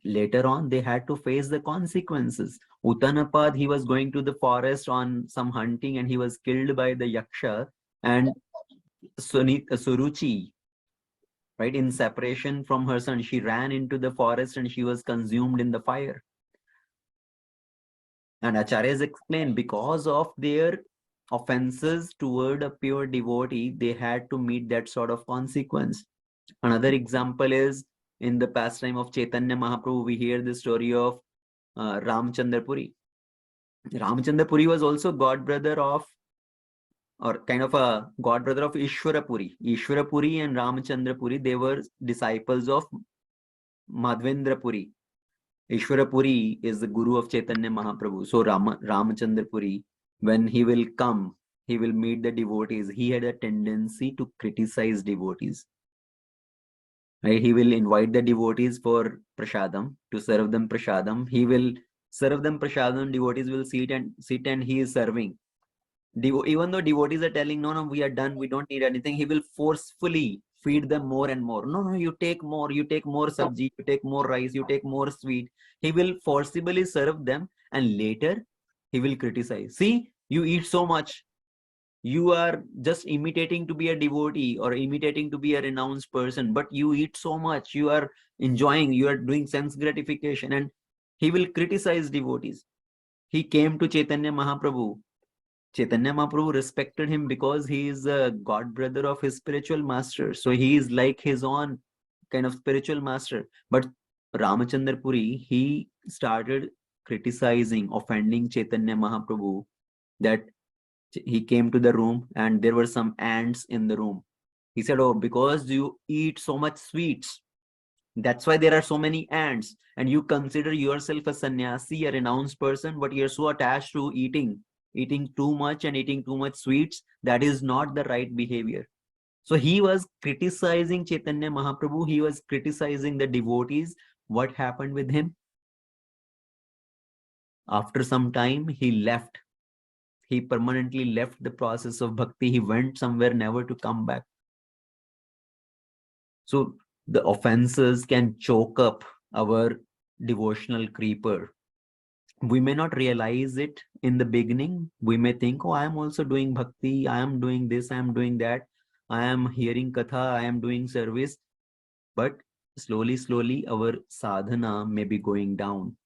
Later on, they had to face the consequences. Uttanapad, he was going to the forest on some hunting and he was killed by the Yaksha. And Suruchi, right, in separation from her son, she ran into the forest and she was consumed in the fire. And Acharyas explain, because of their offenses toward a pure devotee, they had to meet that sort of consequence. Another example is in the pastime of Chaitanya Mahaprabhu, we hear the story of Ramchandra Puri. Ramchandra Puri was also god brother of, or kind of a god brother of Ishwara Puri. Ishwara Puri and Ramchandra Puri, they were disciples of Madhvendra Puri. Ishwara Puri is the guru of Chaitanya Mahaprabhu. So Ramchandra Puri, when he will come, he will meet the devotees. He had a tendency to criticize devotees. Right? He will invite the devotees for prasadam, to serve them prasadam. He will serve them prasadam, devotees will sit and he is serving. Even though devotees are telling, no, we are done, we don't need anything, he will forcefully feed them more and more. No, you take more sabji, you take more rice, you take more sweet. He will forcibly serve them, and later he will criticize. See, you eat so much. You are just imitating to be a devotee or imitating to be a renounced person, but you eat so much, you are enjoying, you are doing sense gratification, and he will criticize devotees. He came to Chaitanya Mahaprabhu. Chaitanya Mahaprabhu respected him because he is a god brother of his spiritual master. So he is like his own kind of spiritual master. But Ramachandra Puri, he started criticizing, offending Chaitanya Mahaprabhu, that he came to the room and there were some ants in the room. He said, oh, because you eat so much sweets, that's why there are so many ants. And you consider yourself a sannyasi, a renounced person, but you're so attached to eating too much and eating too much sweets. That is not the right behavior. So he was criticizing Chaitanya Mahaprabhu. He was criticizing the devotees. What happened with him? After some time, he left. He permanently left the process of bhakti. He went somewhere never to come back. So the offenses can choke up our devotional creeper. We may not realize it in the beginning. We may think, oh, I am also doing bhakti, I am doing this, I am doing that, I am hearing katha, I am doing service. But slowly, our sadhana may be going down.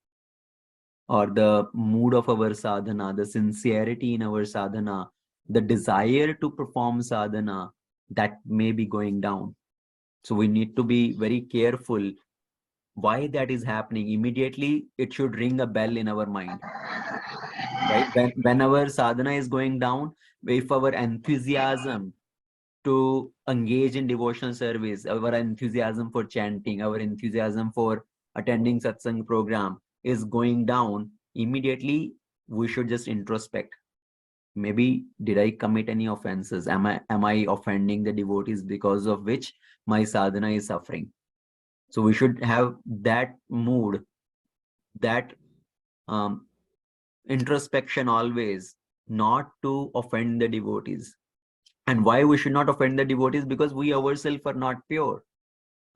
Or the mood of our sadhana, the sincerity in our sadhana, the desire to perform sadhana, that may be going down. So we need to be very careful why that is happening. Immediately, it should ring a bell in our mind. Right? When our sadhana is going down, if our enthusiasm to engage in devotional service, our enthusiasm for chanting, our enthusiasm for attending satsang program is going down, immediately we should just introspect. Maybe did I commit any offenses? Am I offending the devotees because of which my sadhana is suffering? So we should have that mood, that introspection always, not to offend the devotees. And why we should not offend the devotees? Because we ourselves are not pure.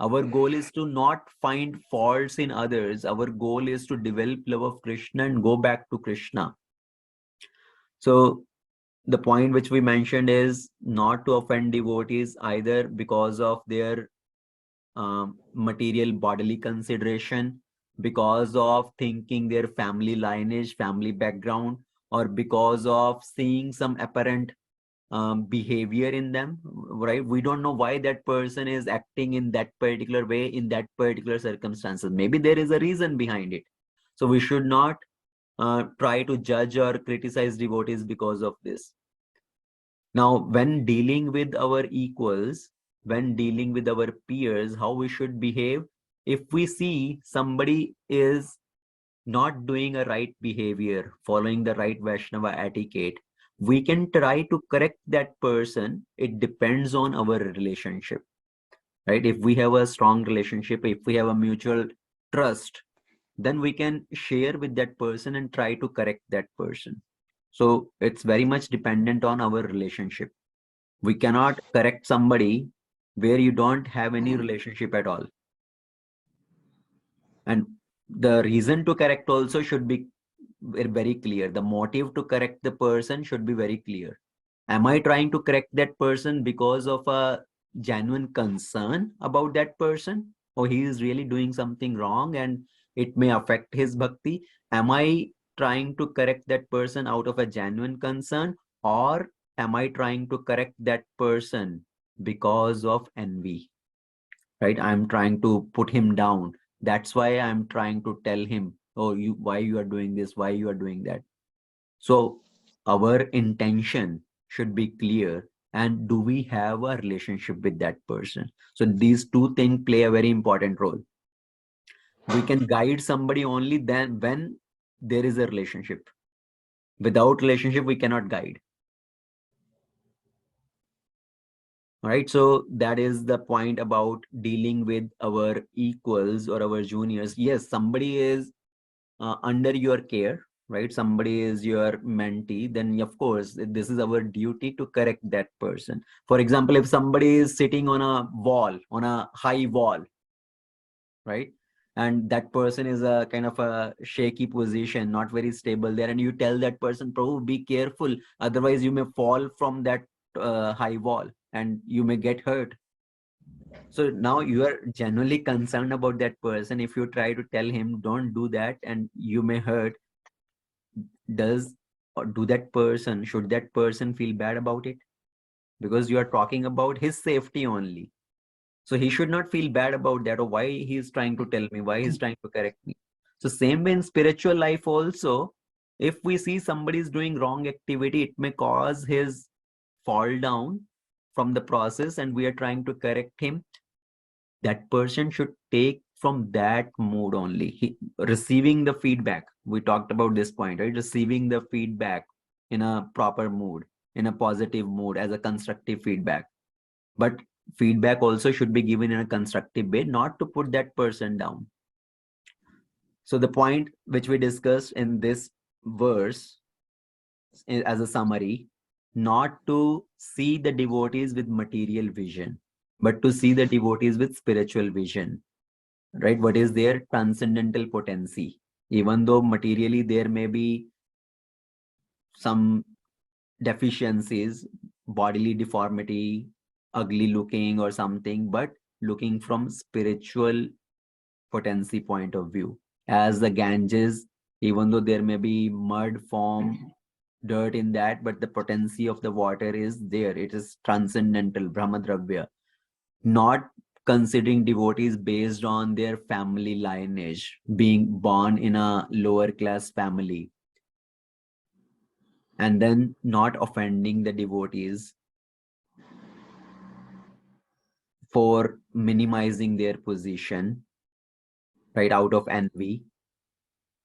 Our goal is to not find faults in others. Our goal is to develop love of Krishna and go back to Krishna. So the point which we mentioned is not to offend devotees either because of their material bodily consideration, because of thinking their family lineage, family background, or because of seeing some apparent behavior in them, right? We don't know why that person is acting in that particular way in that particular circumstances. Maybe there is a reason behind it. So we should not try to judge or criticize devotees because of this. Now, when dealing with our equals, when dealing with our peers, how we should behave? If we see somebody is not doing a right behavior, following the right Vaishnava etiquette, we can try to correct that person. It depends on our relationship, right? If we have a strong relationship, if we have a mutual trust, then we can share with that person and try to correct that person. So it's very much dependent on our relationship. We cannot correct somebody where you don't have any relationship at all. And the reason to correct also should be very clear. The motive to correct the person should be very clear. Am I trying to correct that person because of a genuine concern about that person, or he is really doing something wrong and it may affect his bhakti? Am I trying to correct that person out of a genuine concern, or am I trying to correct that person because of envy? Right? I'm trying to put him down. That's why I'm trying to tell him, oh, why you are doing this, why you are doing that. So our intention should be clear, and do we have a relationship with that person? So these two things play a very important role. We can guide somebody only then when there is a relationship. Without relationship, we cannot guide. All right, so that is the point about dealing with our equals or our juniors. Yes, somebody is under your care, right? Somebody is your mentee, then of course this is our duty to correct that person. For example, if somebody is sitting on a wall, on a high wall, right, and that person is a kind of a shaky position, not very stable there, and you tell that person, Prabhu, be careful, otherwise you may fall from that high wall and you may get hurt. So now you are genuinely concerned about that person. If you try to tell him don't do that and you may hurt, should that person feel bad about it? Because you are talking about his safety only. So he should not feel bad about that, or why he is trying to tell me, why he's trying to correct me. So same way in spiritual life also, if we see somebody is doing wrong activity, it may cause his fall down from the process and we are trying to correct him. That person should take from that mood only. Receiving the feedback, we talked about this point, right? Receiving the feedback in a proper mood, in a positive mood, as a constructive feedback. But feedback also should be given in a constructive way, not to put that person down. So the point which we discussed in this verse as a summary, not to see the devotees with material vision, but to see the devotees with spiritual vision, right? What is their transcendental potency? Even though materially there may be some deficiencies, bodily deformity, ugly looking or something, but looking from spiritual potency point of view. As the Ganges, even though there may be mud, foam, dirt in that, but the potency of the water is there. It is transcendental, Brahmadravya. Not considering devotees based on their family lineage, being born in a lower class family, and then not offending the devotees for minimizing their position, right, out of envy.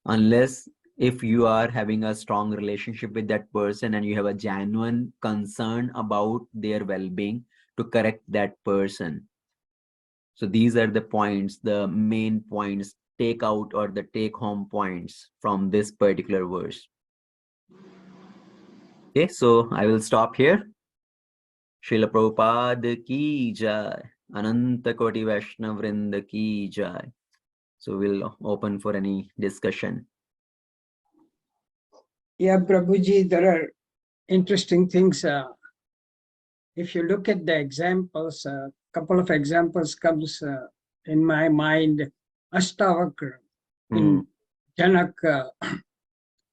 Unless if you are having a strong relationship with that person and you have a genuine concern about their well-being, to correct that person. So these are the points, the main points, take out or the take home points from this particular verse. Okay, so I will stop here. Srila Prabhupada ki jai, Ananta Koti Vaishnava Vrinda ki jai. So we'll open for any discussion. Yeah, Prabhuji, there are interesting things. If you look at the examples, a couple of examples comes in my mind. Astavakra in Janak,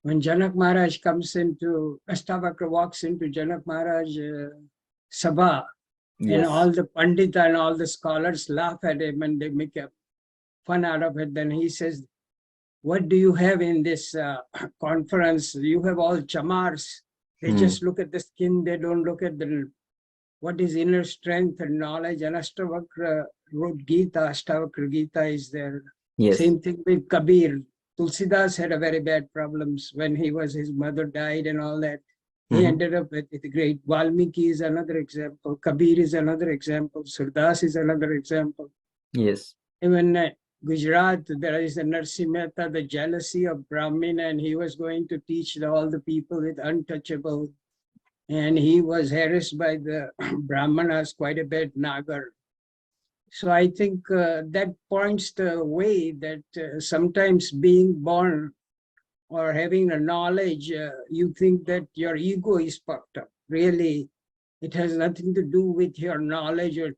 when Janak Maharaj comes into, Astavakra walks into Janak Maharaj Sabha, Yes. and all the Pandita and all the scholars laugh at him and they make a fun out of it. Then he says, what do you have in this conference? You have all chamars. They just look at the skin. They don't look at what is inner strength and knowledge. And Astavakra wrote Gita. Astavakra Gita is there. Yes. Same thing with Kabir. Tulsidas had a very bad problems when his mother died and all that. He ended up with the great. Valmiki is another example. Kabir is another example. Surdas is another example. Yes. Even Gujarat, there is a Narsi Mehta, the jealousy of Brahmin, and he was going to teach all the people with untouchable. And he was harassed by the Brahmanas quite a bit, Nagar. So I think that points the way that sometimes being born or having a knowledge, you think that your ego is fucked up. Really, it has nothing to do with your knowledge or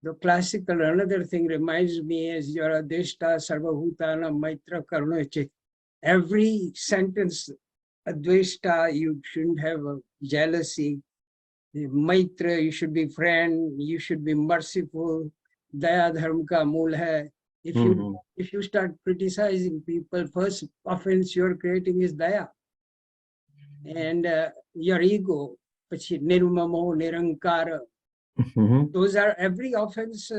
the classical. Another thing reminds me is your Adeshta Sarvabhutana Maitra Karunache. Every sentence, Adveshta, you shouldn't have a jealousy. Maitra, you should be friend, you should be merciful. Daya dharma ka mool hai. If you start criticizing people, first offense you're creating is daya. And your ego, nirmamo, nirankara. Those are every offense,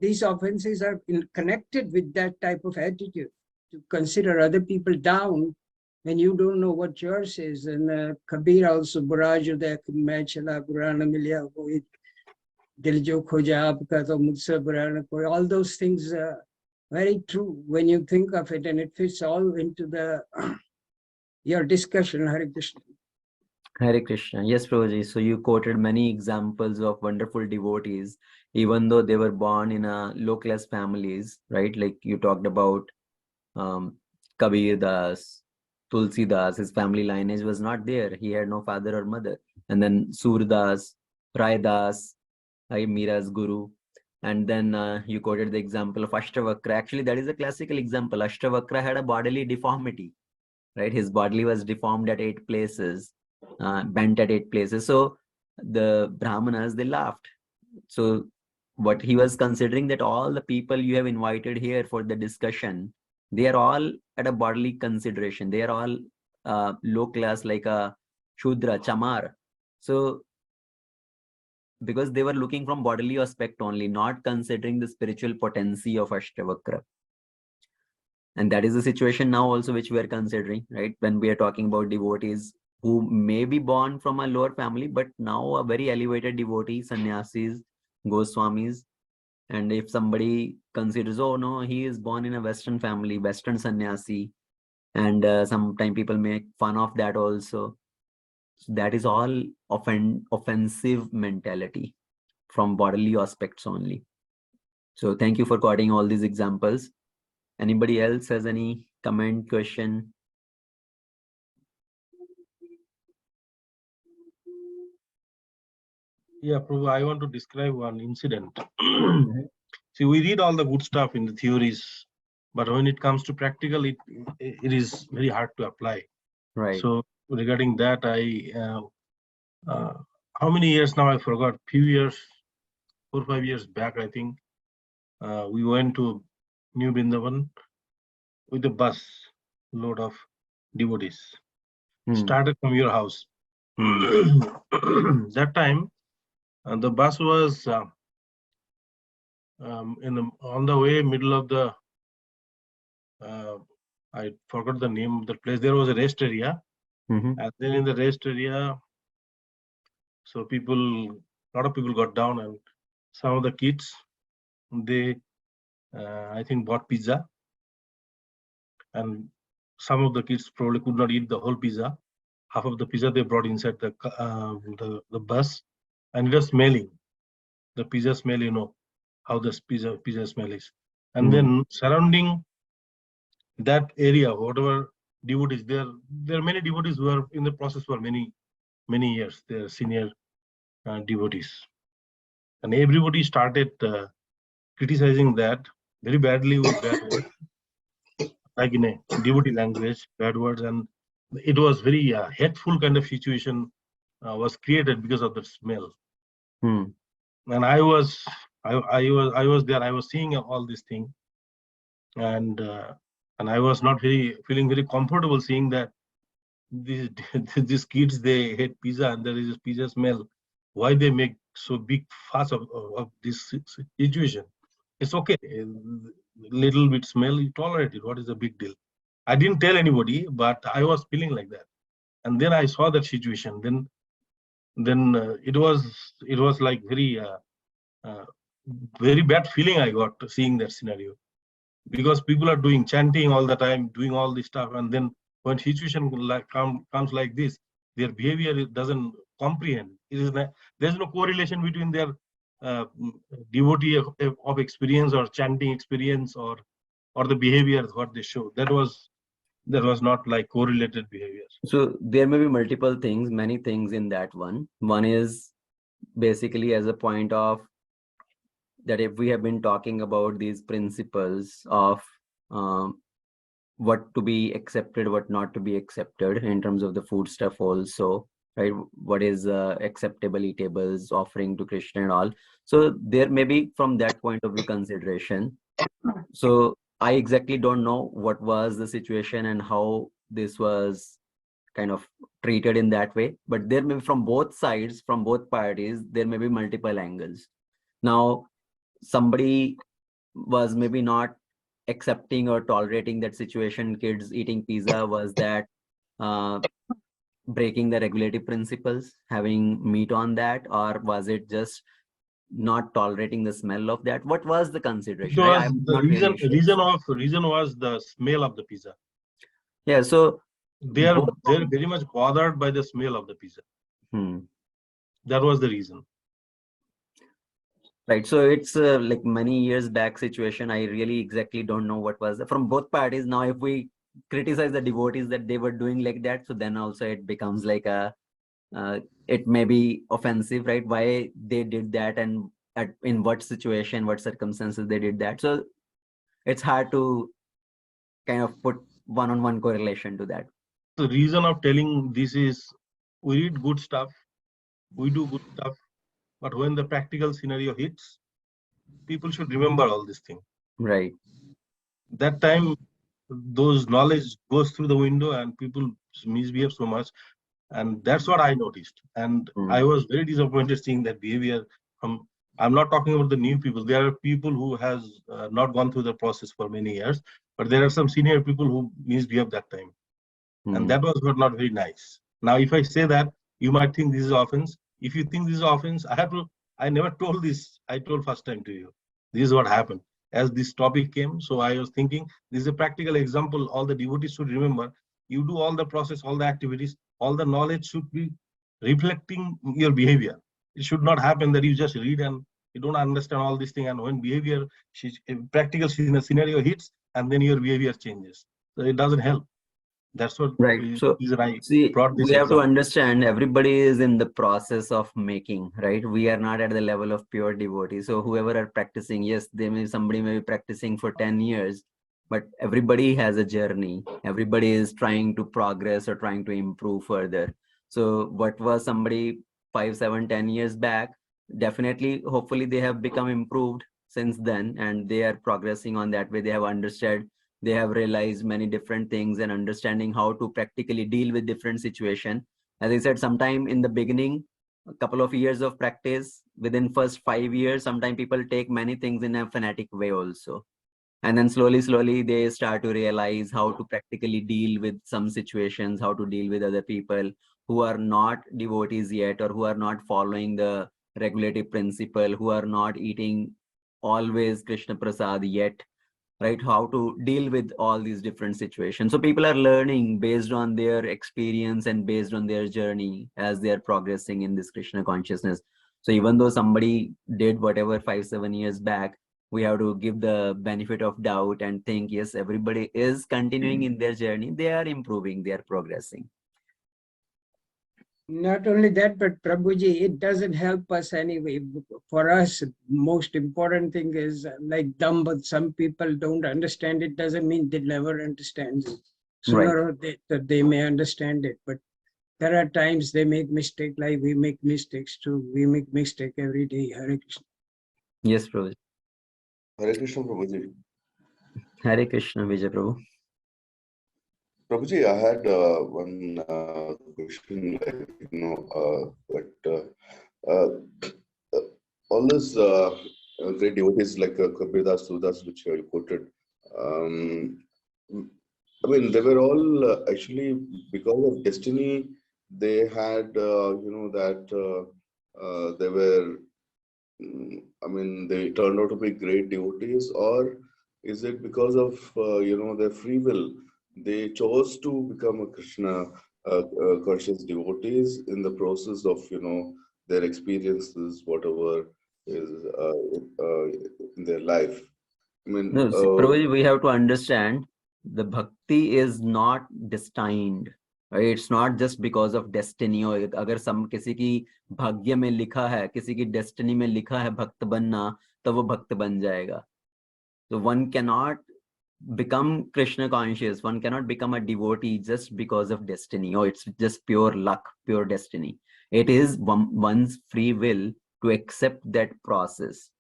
these offenses are connected with that type of attitude, to consider other people down when you don't know what yours is. And Kabir also, Buraj main chala burana milya koi, dil jo khoja aapka to mujhse burana koi. All those things are very true when you think of it, and it fits all into the your discussion. Hare Krishna. Hare Krishna. Yes, Prabhuji. So you quoted many examples of wonderful devotees, even though they were born in a low-class families, right? Like you talked about Kabir Das, Tulsi Das. His family lineage was not there. He had no father or mother. And then Surdas, Rai Das, Mira's guru. And then you quoted the example of Ashtavakra. Actually, that is a classical example. Ashtavakra had a bodily deformity, right? His body was deformed at 8 places. Bent at 8 places. So the Brahmanas, they laughed. So what he was considering, that all the people you have invited here for the discussion, they are all at a bodily consideration. They are all low class, like a Shudra, Chamar. So because they were looking from bodily aspect only, not considering the spiritual potency of Ashtavakra. And that is the situation now also which we are considering, right? When we are talking about devotees who may be born from a lower family, but now a very elevated devotee, sannyasis, Goswamis. And if somebody considers, oh no, he is born in a Western family, Western sannyasi, and sometimes people make fun of that also. So that is all offensive mentality from bodily aspects only. So thank you for quoting all these examples. Anybody else has any comment, question? Yeah, Prabhu, I want to describe one incident. See, we read all the good stuff in the theories, but when it comes to practical, it is very hard to apply. Right. So regarding that, how many years now? I forgot. Few years, 4 or 5 years back, I think, we went to New Vrindavan with a bus load of devotees. Started from your house. That time, the bus was on the way, middle of the, I forgot the name of the place. There was a rest area, and then in the rest area, so a lot of people got down, and some of the kids, they, I think, bought pizza, and some of the kids probably could not eat the whole pizza. Half of the pizza they brought inside the bus, and it was smelling. The pizza smell, you know how the pizza smell is. And then surrounding that area, whatever devotees, there are many devotees who are in the process for many years. They are senior devotees, and everybody started criticizing that very badly with bad words, like in a devotee language, bad words, and it was very hateful kind of situation was created because of the smell. And I was there. I was seeing all these things, and I was not feeling very comfortable seeing that these kids, they hate pizza, and there is a pizza smell. Why they make so big fuss of this situation? It's okay, a little bit smell, you tolerate it. What is the big deal? I didn't tell anybody, but I was feeling like that. And then I saw that situation. Then it was like very bad feeling I got seeing that scenario. because people are doing chanting all the time, doing all this stuff, and then when situation comes like this, their behavior doesn't comprehend. There's no correlation between their devotee of experience or chanting experience or the behavior what they show. That was not like correlated behavior. So there may be multiple things, many things in that one. One is basically as a point of that if we have been talking about these principles of what to be accepted, what not to be accepted in terms of the food stuff also, right? What is acceptable eatables, offering to Krishna and all. So there may be from that point of view consideration. So I exactly don't know what was the situation and how this was kind of treated in that way, but there may be from both sides, from both parties, there may be multiple angles. Now, somebody was maybe not accepting or tolerating that situation, kids eating pizza, was that breaking the regulative principles, having meat on that, or was it just not tolerating the smell of that? What was the consideration? I'm The not really sure. reason was the smell of the pizza. Yeah, so they're very much bothered by the smell of the pizza. That was the reason. Right. So it's like many years back situation. I really exactly don't know what was from both parties. Now, if we criticize the devotees that they were doing like that, so then also it becomes like a, it may be offensive, right? Why they did that and in what situation, what circumstances they did that. So it's hard to kind of put one-on-one correlation to that. The reason of telling this is we read good stuff, we do good stuff, but when the practical scenario hits, people should remember all this thing. Right. That time, those knowledge goes through the window and people misbehave so much. And that's what I noticed. And I was very disappointed seeing that behavior. I'm not talking about the new people. There are people who has not gone through the process for many years, but there are some senior people who misbehave that time. And that was not very nice. Now, if I say that, you might think this is offense. If you think this is offense, I never told this. I told first time to you. This is what happened. As this topic came, so I was thinking, this is a practical example. All the devotees should remember. You do all the process, all the activities, all the knowledge should be reflecting your behavior. It should not happen that you just read and you don't understand all this thing. And when behavior, practical scenario hits, and then your behavior changes. So it doesn't help. That's what right. So see, we have to understand everybody is in the process of making, right? We are not at the level of pure devotee. So whoever are practicing, yes, somebody may be practicing for 10 years, but everybody has a journey. Everybody is trying to progress or trying to improve further. So what was somebody 5, 7, 10 years back, definitely, hopefully they have become improved since then, and they are progressing on that way. They have understood, they have realized many different things and understanding how to practically deal with different situation. As I said, sometime in the beginning, a couple of years of practice, within first 5 years, sometimes people take many things in a fanatic way also. And then slowly they start to realize how to practically deal with some situations, how to deal with other people who are not devotees yet, or who are not following the regulative principle, who are not eating always Krishna Prasad yet, right? How to deal with all these different situations. So people are learning based on their experience and based on their journey as they are progressing in this Krishna consciousness. So even though somebody did whatever 5, 7 years back, we have to give the benefit of doubt and think, yes, everybody is continuing in their journey. They are improving, they are progressing. Not only that, but Prabhuji, it doesn't help us anyway. For us, most important thing is like Dhamma. Some people don't understand it. Doesn't mean they never understand it. Sooner or later, they may understand it. But there are times they make mistake, like we make mistakes too. We make mistake every day. Hare Krishna. Yes, Prabhuji. Hare Krishna, Prabhuji. Hare Krishna, Vijay Prabhu. Prabhuji, I had one question, all these great devotees like Kabirdas, Sudas, which you quoted, I mean, they were all actually, because of destiny, they had, that they were, I mean, they turned out to be great devotees, or Is it because of their free will? They chose to become a Krishna conscious devotees in the process of their experiences, whatever is in their life. I mean, No, see, Prabhuji, we have to understand the bhakti is not destined. Right? It's not just because of destiny. Or अगर किसी की भाग्य में लिखा है, किसी की destiny में लिखा है भक्त बनना, तो वो भक्त बन जाएगा. So one cannot become Krishna conscious. One cannot become a devotee just because of destiny. Or it's just pure luck, pure destiny. It is one's free will to accept that process,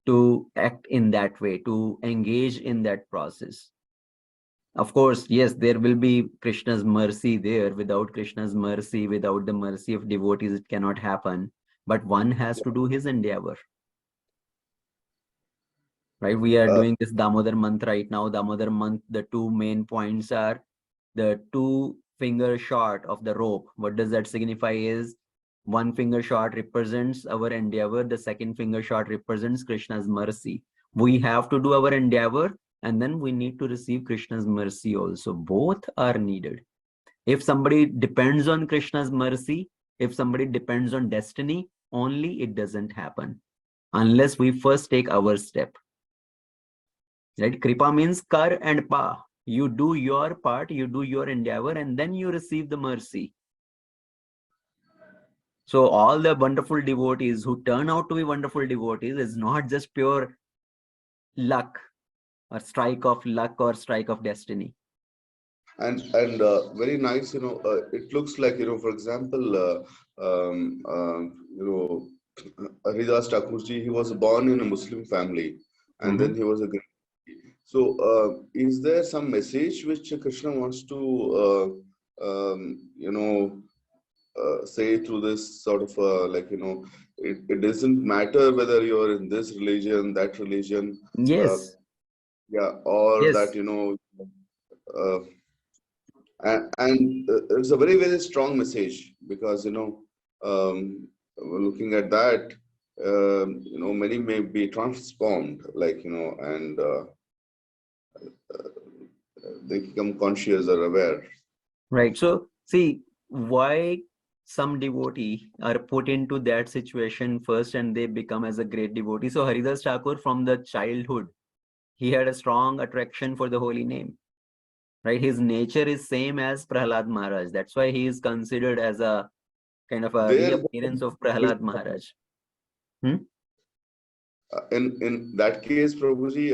to act in that way, to engage in that process. Of course, yes, there will be Krishna's mercy there. Without Krishna's mercy, without the mercy of devotees, it cannot happen. But one has to do his endeavor. Right? We are doing this Damodar month right now. Damodar month, the two main points are the 2-finger shot of the rope. What does that signify is 1 finger shot represents our endeavor. The 2nd finger shot represents Krishna's mercy. We have to do our endeavor and then we need to receive Krishna's mercy also. Both are needed. If somebody depends on Krishna's mercy, if somebody depends on destiny, only it doesn't happen unless we first take our step. Right? Kripa means kar and pa. You do your part, you do your endeavor, and then you receive the mercy. So all the wonderful devotees who turn out to be wonderful devotees is not just pure luck or strike of luck or strike of destiny. And very nice, it looks like, for example, Haridas Thakurji, he was born in a Muslim family, and then he was a great. So, is there some message which Krishna wants to, say through this sort of it doesn't matter whether you're in this religion, that religion, Yes. or Yes. that and it's a very, very strong message, because looking at that, many may be transformed, and they become conscious or aware. Right. So see why some devotee are put into that situation first and they become as a great devotee. So Haridas Thakur, from the childhood, he had a strong attraction for the holy name. Right? His nature is same as Prahlad Maharaj. That's why he is considered as a kind of a reappearance of Prahlad Maharaj. In that case, Prabhuji,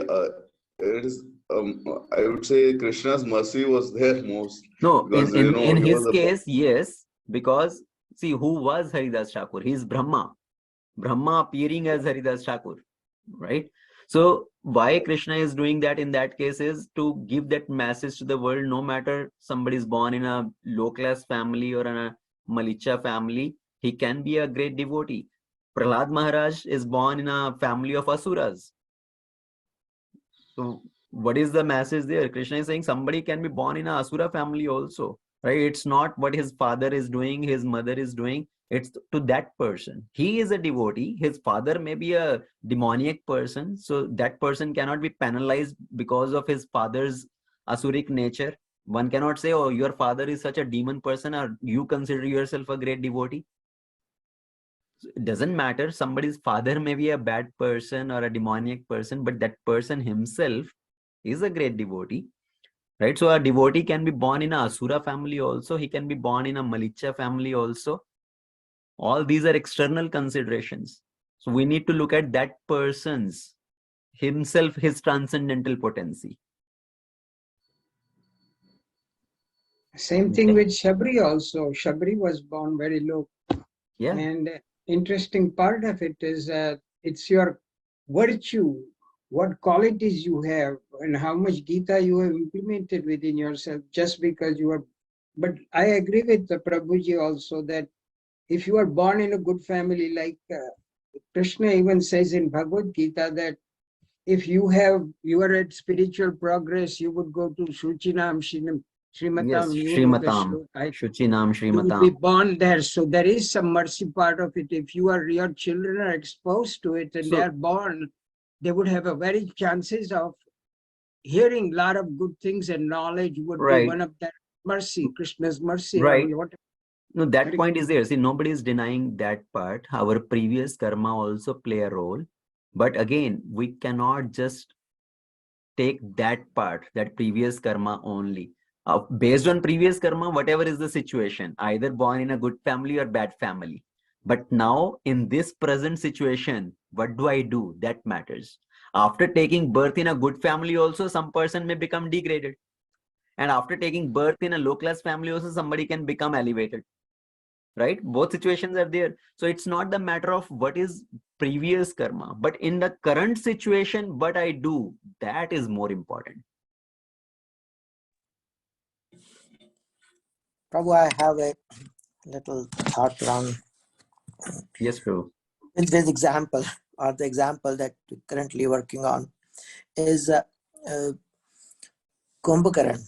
it is I would say Krishna's mercy was there most. No, because, in his case, yes, because see, who was Haridas Thakur? He is Brahma. Brahma appearing as Haridas Thakur, right? So why Krishna is doing that in that case is to give that message to the world. No matter somebody is born in a low-class family or in a Malicha family, he can be a great devotee. Prahlad Maharaj is born in a family of Asuras. So what is the message there? Krishna is saying somebody can be born in a Asura family also, right? It's not what his father is doing, his mother is doing. It's to that person. He is a devotee. His father may be a demoniac person. So that person cannot be penalized because of his father's Asuric nature. One cannot say, oh, your father is such a demon person, or you consider yourself a great devotee. It doesn't matter. Somebody's father may be a bad person or a demoniac person, but that person himself is a great devotee. Right? So a devotee can be born in a Asura family also. He can be born in a Malicha family also. All these are external considerations. So we need to look at that person's himself, his transcendental potency. Same thing with Shabri also. Shabri was born very low. Yeah. And interesting part of it is it's your virtue, what qualities you have, and how much Gita you have implemented within yourself just because you are. But I agree with the Prabhuji also that if you are born in a good family, like Krishna even says in Bhagavad Gita that if you are at spiritual progress, you would go to Shuchinam Srimatam. Yes, You know the Srimatam. shloka. Shuchinam You will Srimatam. be born there. So there is some mercy part of it. If your children are exposed to it and they are born they would have a very chances of hearing a lot of good things, and knowledge would be Right. one of their mercy, Krishna's mercy. Right. What No, that very point is there. See, nobody is denying that part. Our previous karma also play a role. But again, we cannot just take that part, that previous karma only. Based on previous karma, whatever is the situation, either born in a good family or bad family. But now in this present situation, what do I do? That matters. After taking birth in a good family also, some person may become degraded. And after taking birth in a low class family also, somebody can become elevated. Right? Both situations are there. So it's not the matter of what is previous karma, but in the current situation, what I do, that is more important. Prabhu, I have a little thought around Yes, Prabhu. with this example, or the example that we're currently working on is Kumbhakaran.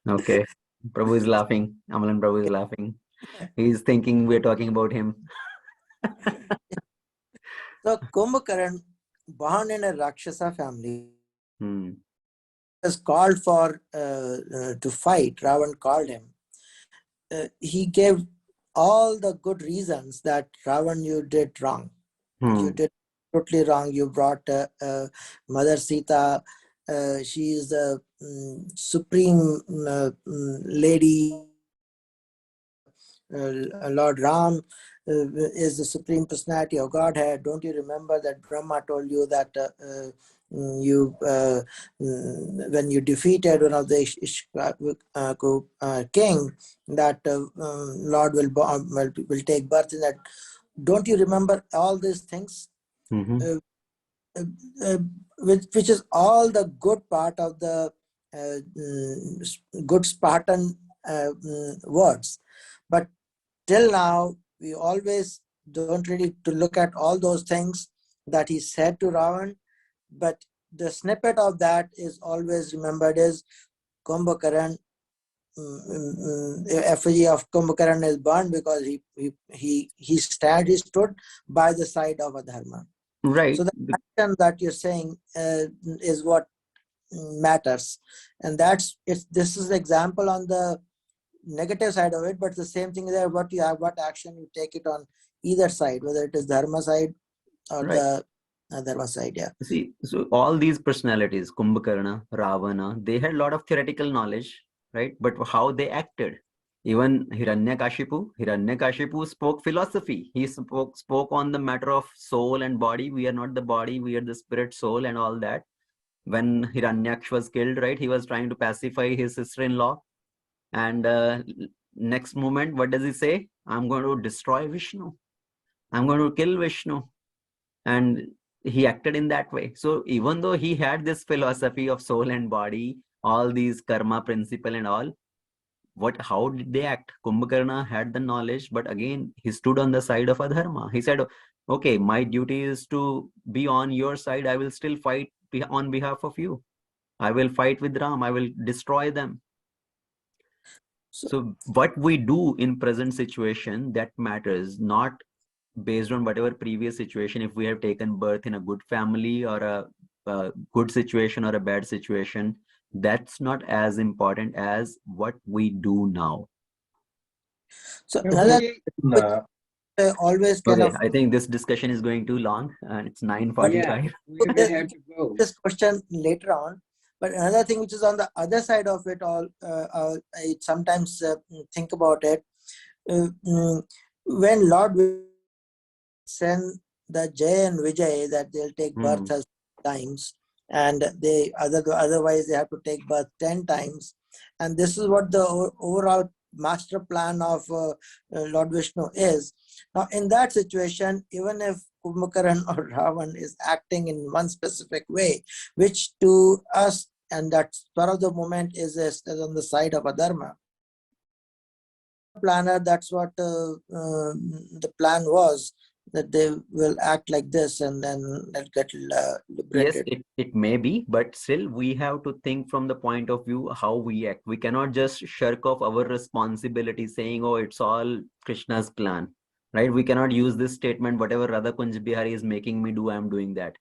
Okay. Prabhu is laughing. Amalan Prabhu is laughing. He's thinking we're talking about him. So Kumbhakaran, born in a Rakshasa family, was called for to fight. Ravan called him. He gave all the good reasons that Ravan, you did wrong. You did totally wrong. You brought Mother Sita. She is the supreme lady. Lord Ram is the supreme personality of Godhead. Don't you remember that Brahma told you that when you defeated one of the king, that Lord will take birth in that. Don't you remember all these things? Which is all the good part of the good Spartan words. But till now, we always don't really to look at all those things that he said to Ravan, but the snippet of that is always remembered is Kumbhakaran. Effigy of Kumbhakaran is burned because he stood by the side of Adharma. Right. So the action that you're saying is what matters, and this is the example on the negative side of it, but the same thing there. What you have, what action you take it on either side, whether it is dharma side or the dharma side. Yeah. See, so all these personalities, Kumbhakarna, Ravana, they had a lot of theoretical knowledge, right? But how they acted. Even Hiranyakashipu spoke philosophy. He spoke on the matter of soul and body. We are not the body, we are the spirit, soul, and all that. When Hiranyaksha was killed, right, he was trying to pacify his sister-in-law. And next moment, what does he say? I'm going to destroy Vishnu. I'm going to kill Vishnu. And he acted in that way. So even though he had this philosophy of soul and body, all these karma principle and all, how did they act? Kumbhakarna had the knowledge, but again, he stood on the side of Adharma. He said, okay, my duty is to be on your side. I will still fight on behalf of you. I will fight with Ram. I will destroy them. So what we do in present situation, that matters, not based on whatever previous situation. If we have taken birth in a good family or a good situation or a bad situation, that's not as important as what we do now. So another Uh, always kind of. I think this discussion is going too long, and it's 9:45. Yeah, we will have to go. This question later on. But another thing which is on the other side of it all, I sometimes think about it. When Lord will send the Jay and Vijay, that they'll take birth as times, and they otherwise they have to take birth 10 times. And this is what the overall master plan of Lord Vishnu is. Now, in that situation, even if Kumbhakaran or Ravan is acting in one specific way, which to us, and that spur of the moment is on the side of Adharma. Planner, that's what the plan was, that they will act like this and then they'll get liberated. Yes, it may be, but still we have to think from the point of view how we act. We cannot just shirk off our responsibility saying, oh, it's all Krishna's plan. right? We cannot use this statement, whatever Radha Kunj Bihari is making me do, I'm doing that,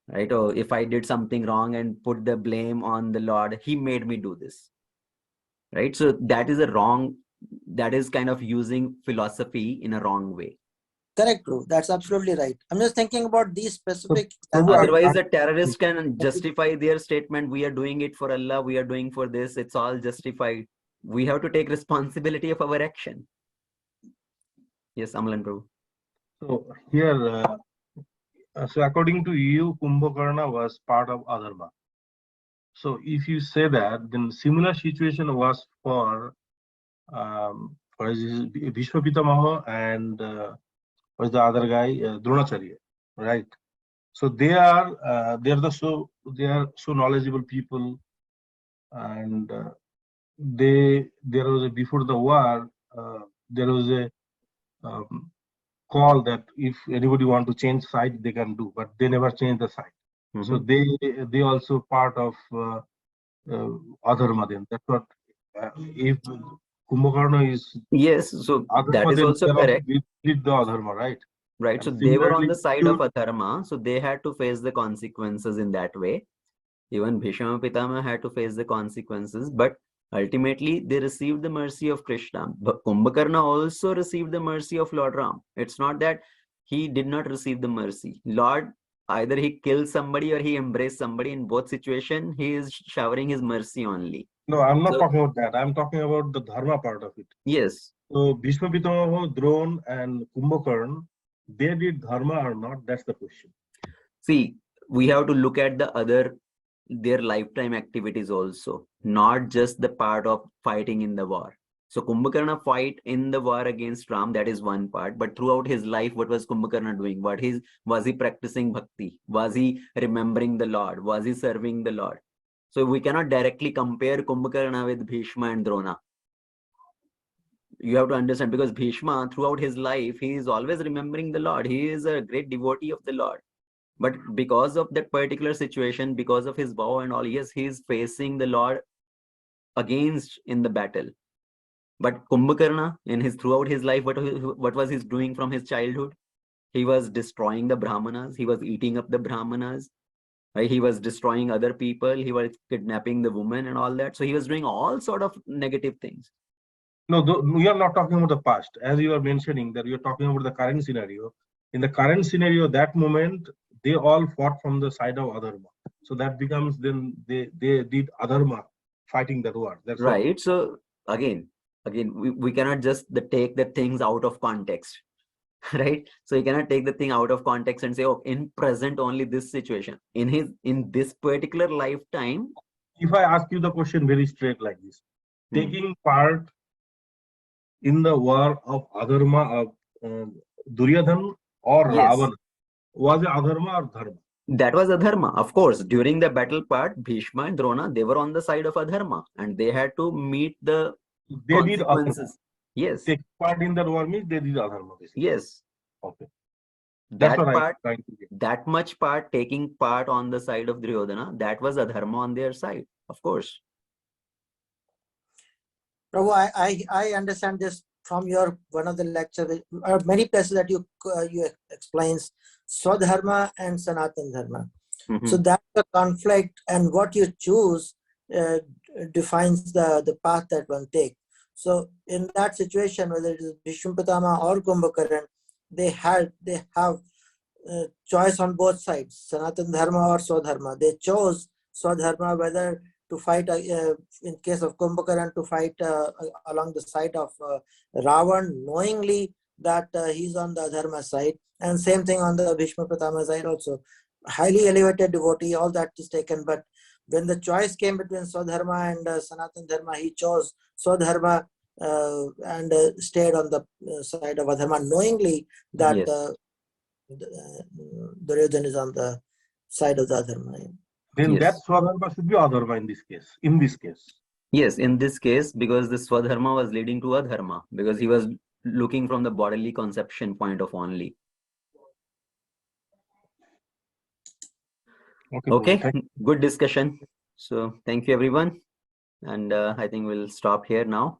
right? Or if I did something wrong and put the blame on the Lord, he made me do this, right? So that is a wrong, that is kind of using philosophy in a wrong way. Correct, Prabhu. That's absolutely right. I'm just thinking about these specific. Prabhu, Otherwise, a terrorist can justify their statement. We are doing it for Allah. We are doing for this. It's all justified. We have to take responsibility of our action. Yes, Amalan Prabhu. So here, so according to you, Kumbhakarna was part of Adharma. So if you say that, then similar situation was for Bhishma Pitamaha and was the other guy, Dronacharya, right? So they are so knowledgeable people, and there was a, before the war there was a call that if anybody want to change side they can do, but they never change the side. So they also part of Adharma. Then that's what if Kumbhakarna is Yes, so that Adharma, is then also they correct. did the Adharma, right? Right. And So they were on similarly, the side of Adharma, so they had to face the consequences in that way. Even Bhishma Pitama had to face the consequences, but ultimately they received the mercy of Krishna. But Kumbhakarna also received the mercy of Lord Ram. It's not that he did not receive the mercy. Lord, either he killed somebody or he embraced somebody. In both situations, he is showering his mercy only. no, I'm not So, talking about that. I'm talking about the dharma part of it. yes. So Bhishma Pitamaha, Drona, and Kumbhakarna, they did dharma or not? That's the question. See, we have to look at their lifetime activities also, not just the part of fighting in the war. So Kumbhakarna fight in the war against Ram, that is one part, but throughout his life, what was Kumbhakarna doing? Was he practicing bhakti? Was he remembering the Lord? Was he serving the Lord? So we cannot directly compare Kumbhakarna with Bhishma and Drona. You have to understand, because Bhishma, throughout his life, he is always remembering the Lord. He is a great devotee of the Lord. But because of that particular situation, because of his vow and all, yes, he is facing the Lord against in the battle. But Kumbhakarna, throughout his life, what was he doing from his childhood? He was destroying the Brahmanas. He was eating up the Brahmanas. Right? He was destroying other people. He was kidnapping the women and all that. So he was doing all sort of negative things. No, we are not talking about the past. As you are mentioning that you're talking about the current scenario. In the current scenario, that moment, they all fought from the side of Adharma. So that becomes then they did Adharma fighting the war. That's right. all. So again, we cannot just take the things out of context. Right? So you cannot take the thing out of context and say, oh, in present only this situation. In this particular lifetime. If I ask you the question very straight like this, taking part in the war of Adharma of Duryodhana or Yes. Ravana, was it Adharma or Dharma? That was Adharma. Of course, during the battle part, Bhishma and Drona, they were on the side of Adharma and they had to meet the They did consequences. Adharma. Yes. Take part in the war means they did Adharma basically. Yes. Okay. That's That what part, I'm trying to get. that much part, taking part on the side of Duryodhana, that was Adharma on their side, of course. Prabhu, I understand this from your one of the lectures, or many places that you explains Swadharma and Sanatan Dharma. So that's the conflict, and what you choose defines the path that one takes. So in that situation, whether it is Bhishma Pitama or Kumbhakarna, they have choice on both sides, Sanatan Dharma or Swadharma. They chose Swadharma, whether to fight, in case of Kumbhakarna, to fight along the side of Ravan, knowingly that he's on the Dharma side, and same thing on the Bhishma Pitama side also. Highly elevated devotee, all that is taken, but when the choice came between Swadharma and Sanatan Dharma, he chose Swadharma and stayed on the side of Adharma, knowingly that Yes. Duryodhana is on the side of the Adharma. Then Yes. that Swadharma should be Adharma in this case. In this case. Yes, in this case, because the Swadharma was leading to Adharma, because he was looking from the bodily conception point of only. Okay, good discussion. So thank you everyone. And I think we'll stop here now.